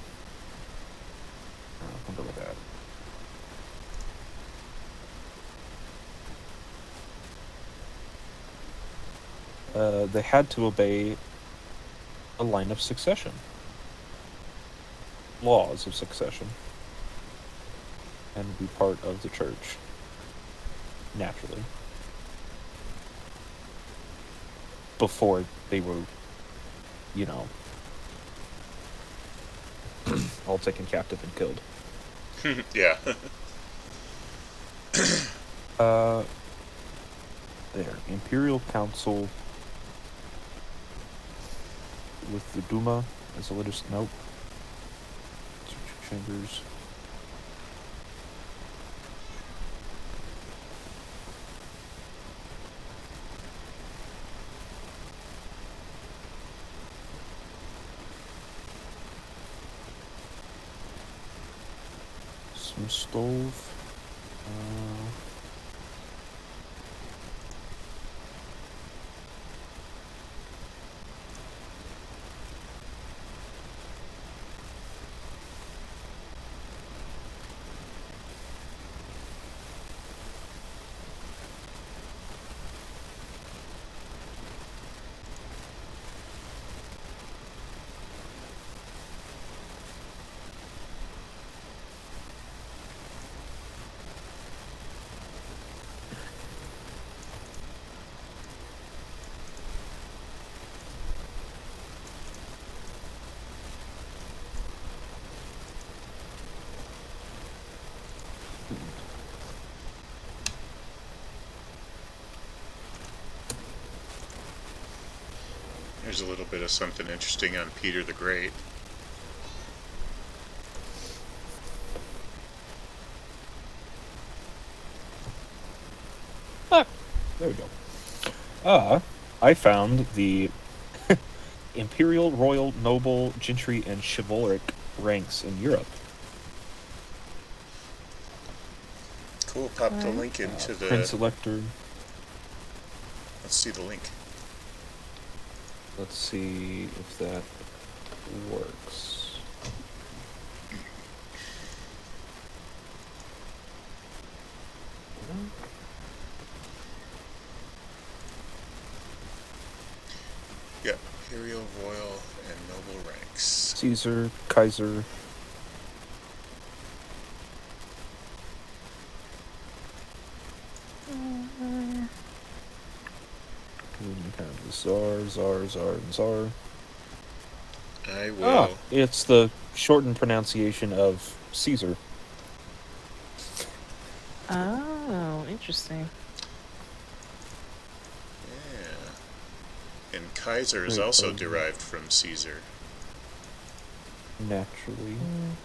A: I'll go with that. They had to obey a line of succession. Laws of succession. And be part of the church. Naturally. Before they were, you know, all taken captive and killed.
C: Yeah.
A: There. Imperial Council with the Duma as a nope. Chambers. Some stove.
C: There's a little bit of something interesting on Peter the Great.
A: There we go. I found the Imperial, Royal, Noble, Gentry, and Chivalric ranks in Europe.
C: Cool, pop the link into the...
A: Prince Elector.
C: Let's see the link.
A: Let's see if that works.
C: Yeah, Imperial, Royal, and Noble ranks.
A: Caesar, Kaiser. Kind of the Czar, and Czar.
C: I will...
A: It's the shortened pronunciation of Caesar.
B: Oh, interesting.
C: Yeah. And Kaiser is also derived from Caesar.
A: Naturally.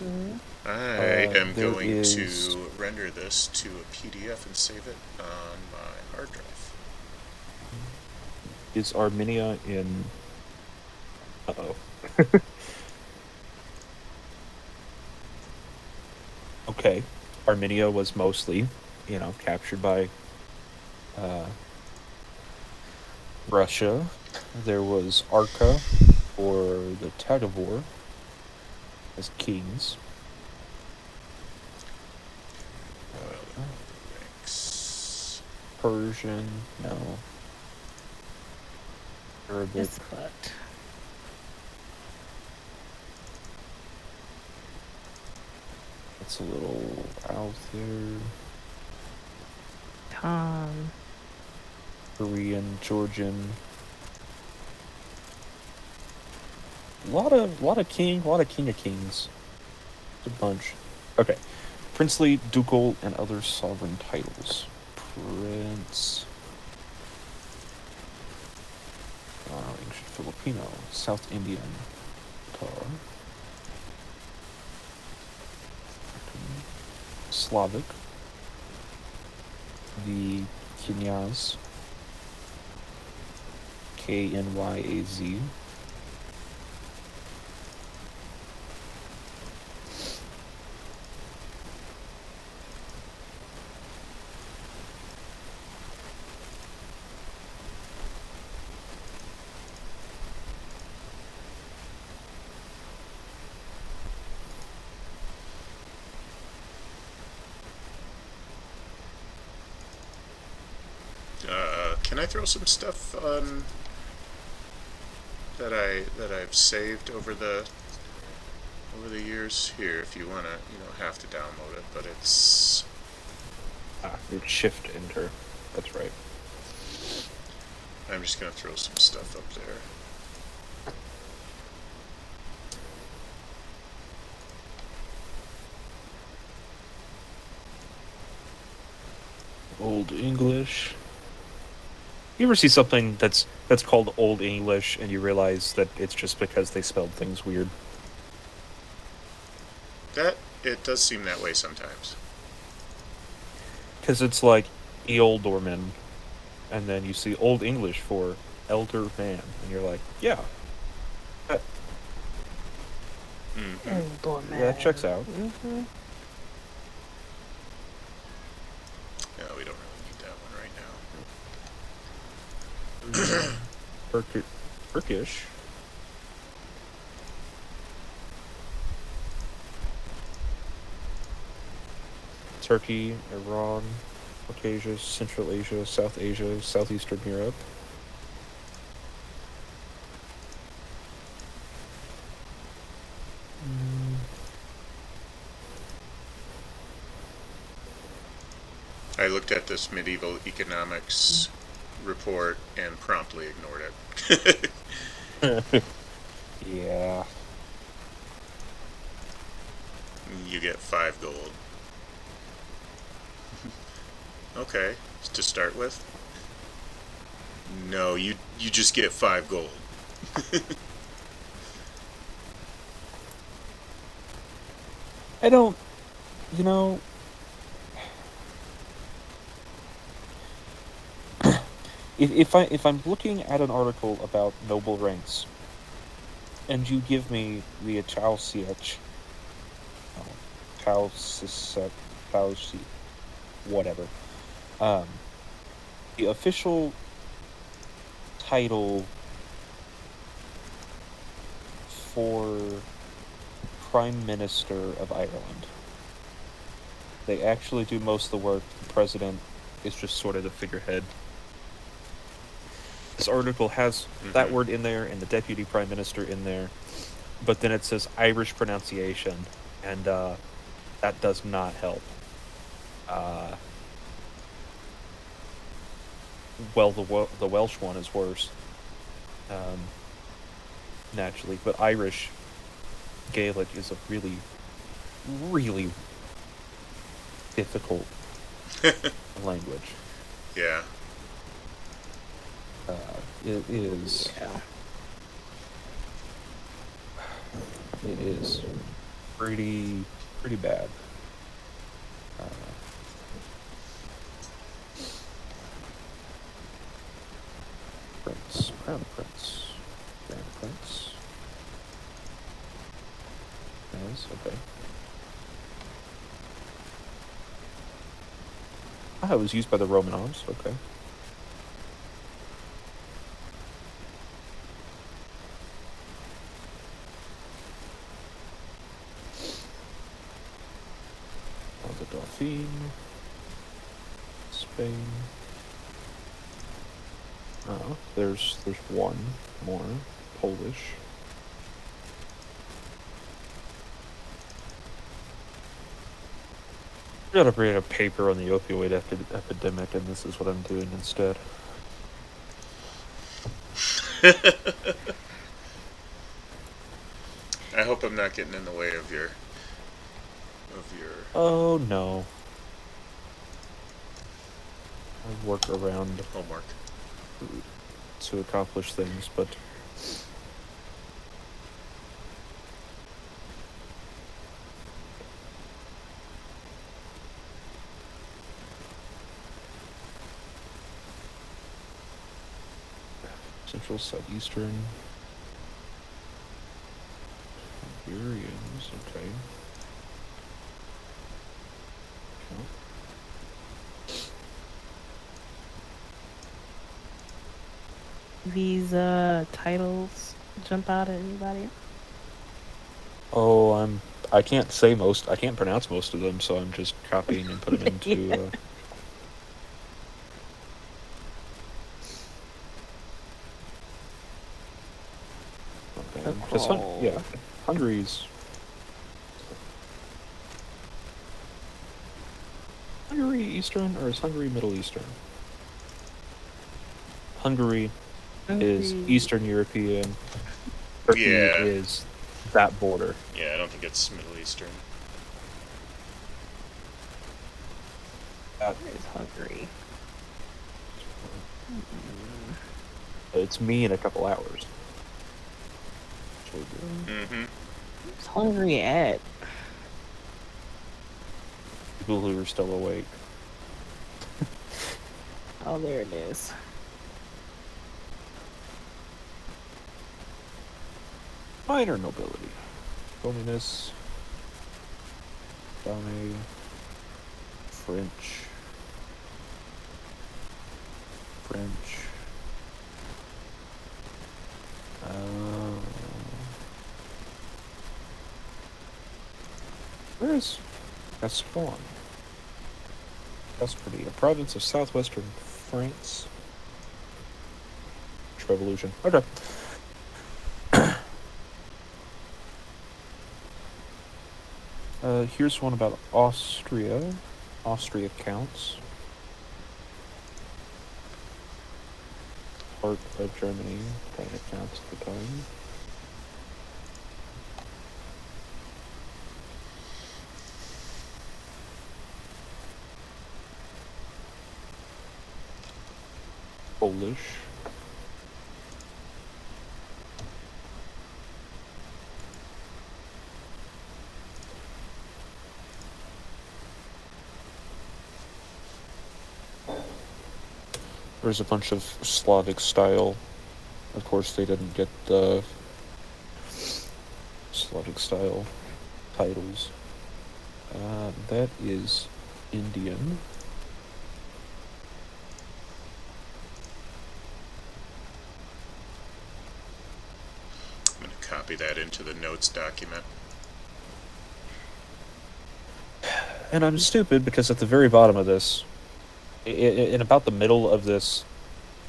B: Mm-hmm.
C: I am
A: there
C: going
A: is-
C: to render this to a PDF and save it on my hard drive.
A: Is Armenia in... Uh-oh. Okay. Armenia was mostly, captured by Russia. There was Arca, or the Tagavor, as kings.
C: Ranks.
A: Persian, no. Arabic.
B: It's fucked.
A: That's a little out there.
B: Han.
A: Korean, Georgian. A lot of king of kings. It's a bunch. Okay. Princely, ducal, and other sovereign titles. Prince. Ancient Filipino. South Indian. Tar. Slavic. The Knyaz. Knyaz.
C: Can I throw some stuff on that I've saved over the years here? If you wanna, you don't have to download it, but it's
A: It's Shift Enter. That's right.
C: I'm just gonna throw some stuff up there.
A: Old English. You ever see something that's called Old English and you realize that it's just because they spelled things weird?
C: That it does seem that way sometimes.
A: Because it's like Eoldorman, and then you see Old English for elder man, and you're like, yeah, that,
C: Mm-hmm.
A: that checks out.
B: Mm-hmm.
C: No, we don't really need that one right now.
A: Turkish. Turkey, Iran, Caucasia, Central Asia, South Asia, Southeastern Europe.
C: I looked at this medieval economics report and promptly ignored it.
A: Yeah.
C: You get 5 gold. Okay, to start with. No, you just get 5 gold.
A: I don't, you know, if I'm looking at an article about noble ranks, and you give me the Chausiech, whatever, the official title for Prime Minister of Ireland. They actually do most of the work. The president is just sort of the figurehead. This article has that word in there and the deputy prime minister in there, but then it says Irish pronunciation, and that does not help. Well, the Welsh one is worse, naturally, but Irish Gaelic is a really, really difficult language.
C: Yeah.
A: It is.
B: Yeah.
A: It is pretty bad. Prince, Crown Prince, Grand Prince. Yes, okay. Ah, it was used by the Romanovs. Okay. The Dauphine, Spain. Oh, there's one more. Polish. I gotta read a paper on the opioid epidemic, and this is what I'm doing instead.
C: I hope I'm not getting in the way of your
A: Oh no. I work around
C: homework.
A: to accomplish things, but Central, Southeastern, Iberians, okay.
B: These titles jump out at anybody?
A: Oh, I can't pronounce most of them, so I'm just copying and put them into.
B: Yeah.
A: Hungary's. Hungary Eastern, or is Hungary Middle Eastern? Hungary is Eastern European. Turkey is that border.
C: Yeah, I don't think it's Middle Eastern.
B: That is Hungary.
A: It's me in a couple hours.
C: Mm-hmm.
B: Where's Hungary at?
A: People who are still awake.
B: Oh, there it is.
A: Minor nobility. Communists. Dame. French. Where is Gascon? Gascony, a province of southwestern France. Revolution. Okay. Here's one about Austria. Austria counts. Part of Germany kind of counts at the time. Polish. There's a bunch of Slavic style. Of course, they didn't get the Slavic style titles. That is Indian.
C: I'm going to copy that into the notes document.
A: And I'm stupid because at the very bottom of this, in about the middle of this,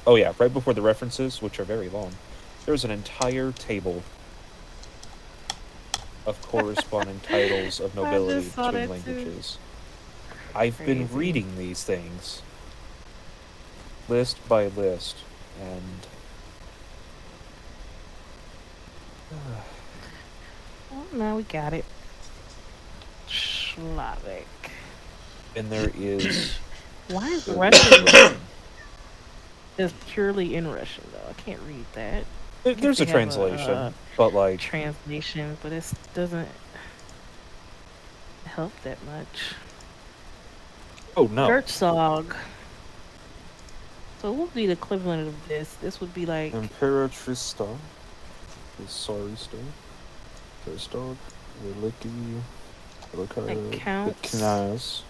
A: oh yeah, right before the references, which are very long, there's an entire table of corresponding titles of nobility between languages. I've been reading these things list by list, and
B: well, now we got it. Slavic.
A: And there is.
B: Why is Russian just purely in Russian though? I can't read that.
A: There's a translation, but like
B: translation, but it doesn't help that much.
A: Oh no.
B: Herzog. So what would be the equivalent of this? This would be like
A: Imperatrista. Tsarista. Herzog. Veliki.
B: like counts.
A: Knas.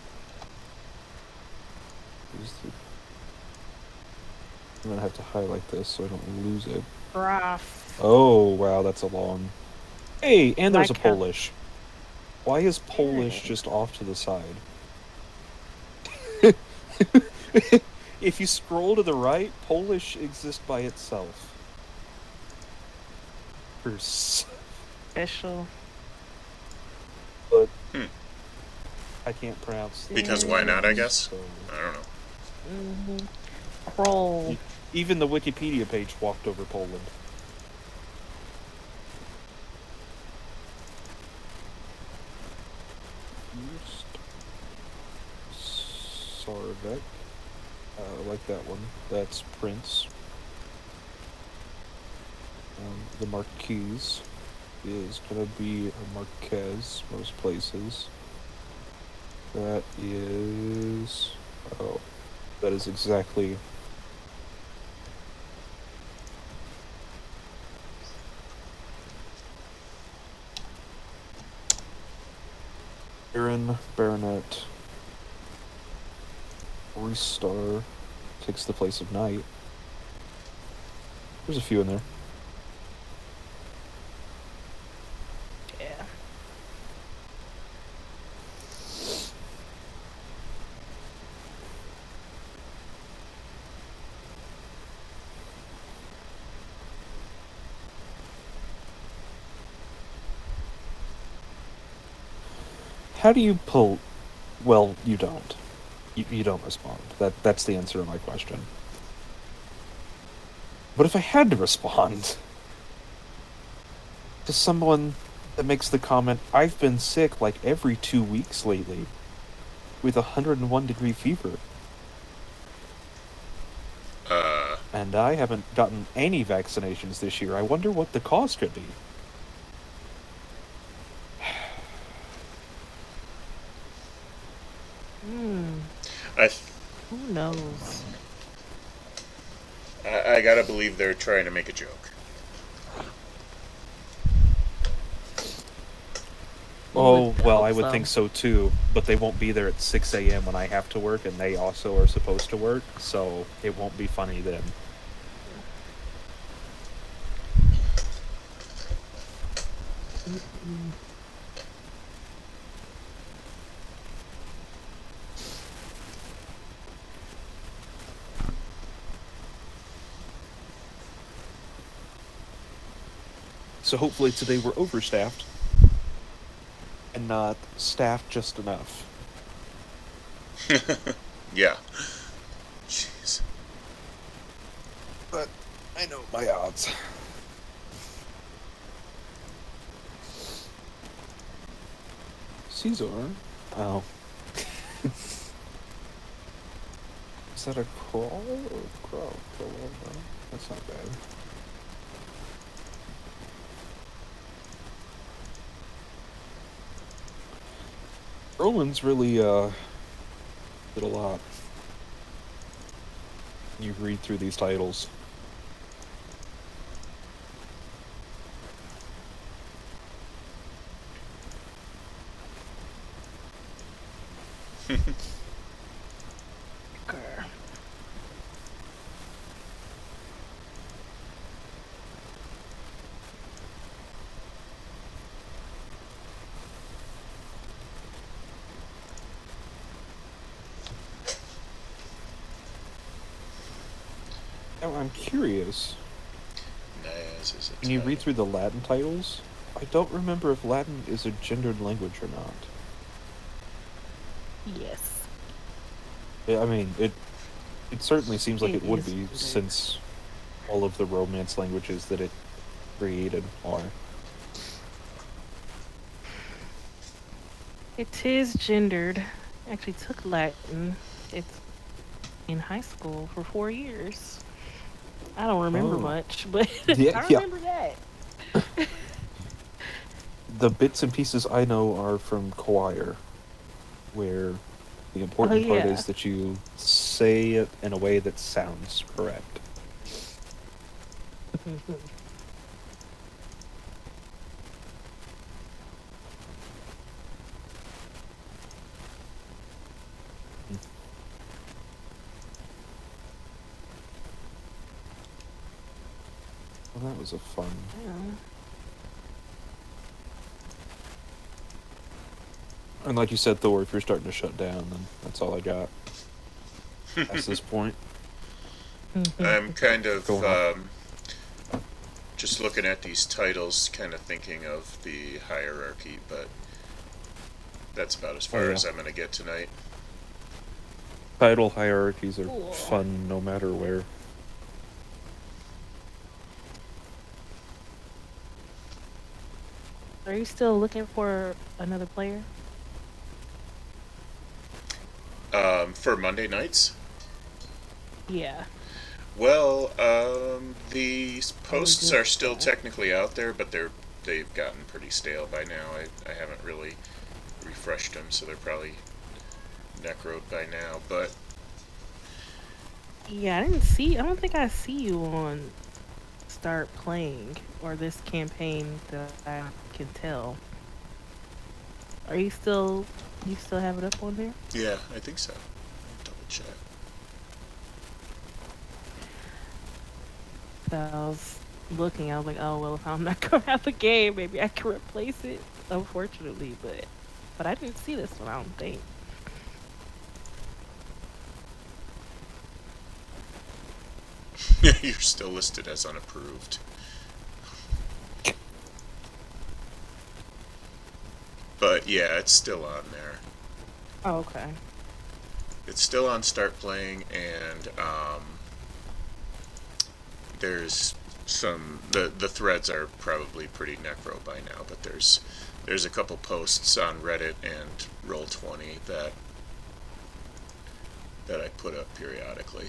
A: I'm gonna have to highlight this so I don't lose it.
B: Graf.
A: Oh wow, that's a long. Hey, and there's a
B: Viscount.
A: Polish. Why is Polish just off to the side? If you scroll to the right, Polish exists by itself.
B: Special.
A: But I can't pronounce.
C: Because why not, I guess?
A: So,
C: I don't know.
B: Mm-hmm. Kroll.
A: even the Wikipedia page walked over Poland. Sarvek. I like that one. That's Prince. The Marquise is going to be a Marquez most places. That is... Oh, that is exactly... Baron, Baronet, Restar takes the place of Knight. There's a few in there.
B: Yeah.
A: How do you pull... Well, you don't. You don't respond. That's the answer to my question. But if I had to respond to someone that makes the comment, I've been sick like every 2 weeks lately with 101-degree fever. And I haven't gotten any vaccinations this year. I wonder what the cause could be.
B: Who knows?
C: I gotta believe they're trying to make a joke.
A: Oh, well, I would
B: so.
A: think so too, but they won't be there at 6 a.m. when I have to work, and they also are supposed to work, so it won't be funny then. So hopefully today we're overstaffed and not staffed just enough.
C: Yeah. Jeez.
A: But I know my odds. Caesar? Oh. Is that a crawl or a crawl? No, that's not bad. Roland's really did a lot. You read through these titles. Now I'm curious. When you read through the Latin titles, I don't remember if Latin is a gendered language or not.
B: Yes.
A: Yeah, I mean, it certainly seems like it would be,
B: gendered.
A: since all of the Romance languages that it created are.
B: It is gendered. I actually took Latin. It's in high school for 4 years. I don't remember much, but
A: Yeah,
B: I remember that.
A: The bits and pieces I know are from choir, where the important part is that you say it in a way that sounds correct. Well, that was a fun.
B: Yeah.
A: And like you said, Thor, if you're starting to shut down, then that's all I got at this point.
C: I'm kind of just looking at these titles, kind of thinking of the hierarchy, but that's about as far as I'm going to get tonight.
A: Title hierarchies are
B: Cool.
A: fun no matter where.
B: Are you still looking for another player?
C: For Monday nights?
B: Yeah.
C: Well, the posts are still
B: uh,
C: technically out there, but they've gotten pretty stale by now. I haven't really refreshed them, so they're probably necroed by now. But
B: Yeah, I don't think I see you on Start Playing or this campaign that I can tell. You still have it up on there?
C: yeah, I think so. Double check.
B: So I was looking, I was like, oh well, if I'm not gonna have the game, maybe I can replace it. Unfortunately, but I didn't see this one, I don't think.
C: You're still listed as unapproved. But yeah, it's still on there.
B: Oh, okay.
C: It's still on Start Playing, and there's some the threads are probably pretty necro by now, but there's a couple posts on Reddit and Roll20 that I put up periodically.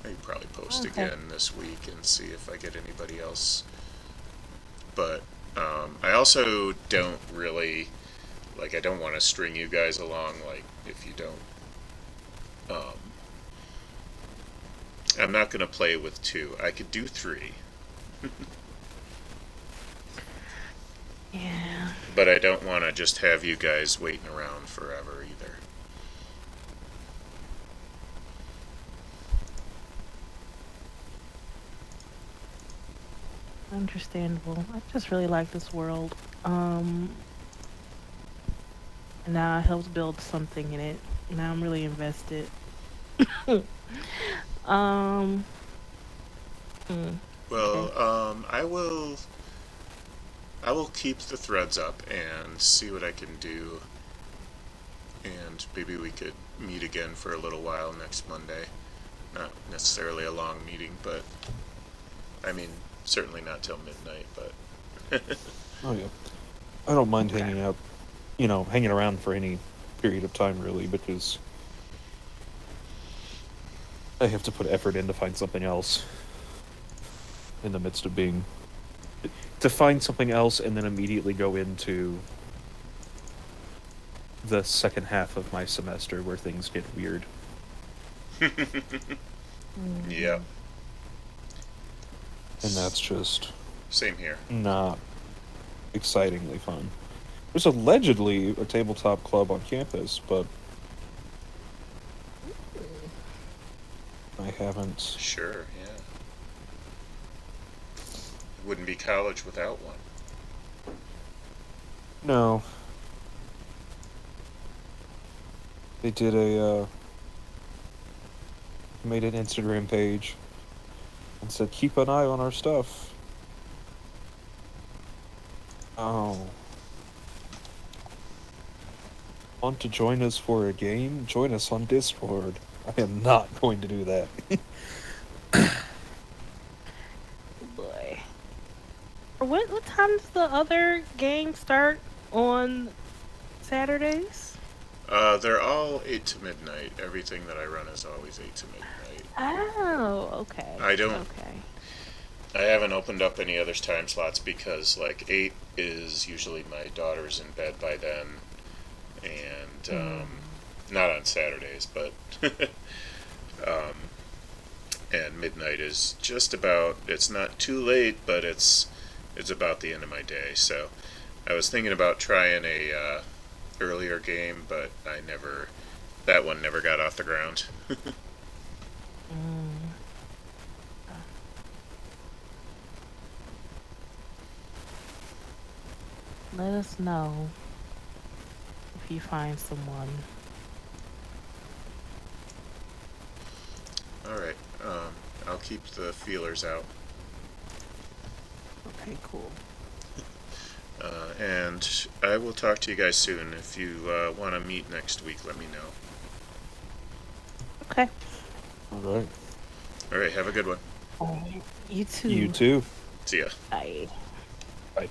C: I could probably post again this week and see if I get anybody else. But I also don't really, like, I don't want to string you guys along, like, if you don't. I'm not going to play with 2. I could do 3.
B: Yeah.
C: But I don't want to just have you guys waiting around forever either.
B: Understandable. I just really like this world. And now it helps build something in it. Now I'm really invested.
C: Well, I will keep the threads up and see what I can do, and maybe we could meet again for a little while next Monday. Not necessarily a long meeting, but I mean, certainly not till midnight, but
A: Oh yeah, I don't mind hanging out, hanging around for any period of time really, because I have to put effort in to find something else in the midst of to find something else and then immediately go into the second half of my semester where things get weird.
C: yeah.
A: And that's just
C: Same here.
A: not excitingly fun. There's allegedly a tabletop club on campus, but I haven't.
C: Sure, yeah. Wouldn't be college without one.
A: No. They did made an Instagram page and said, keep an eye on our stuff. Oh. Want to join us for a game? Join us on Discord. I am not going to do that.
B: Boy. What time does the other game start on Saturdays?
C: They're all 8 to midnight. Everything that I run is always 8 to midnight.
B: Oh, okay.
C: I haven't opened up any other time slots because, like, 8 is usually my daughter's in bed by then. And, not on Saturdays, but, and midnight is just about, it's not too late, but it's about the end of my day. So I was thinking about trying a, earlier game, but that one never got off the ground.
B: Let us know if you find someone.
C: Alright, I'll keep the feelers out.
B: Okay, cool.
C: And I will talk to you guys soon. If you want to meet next week, let me know.
B: Okay.
A: All right.
C: All right, have a good one.
B: You too.
A: You too.
C: See ya.
B: Bye.
A: Bye.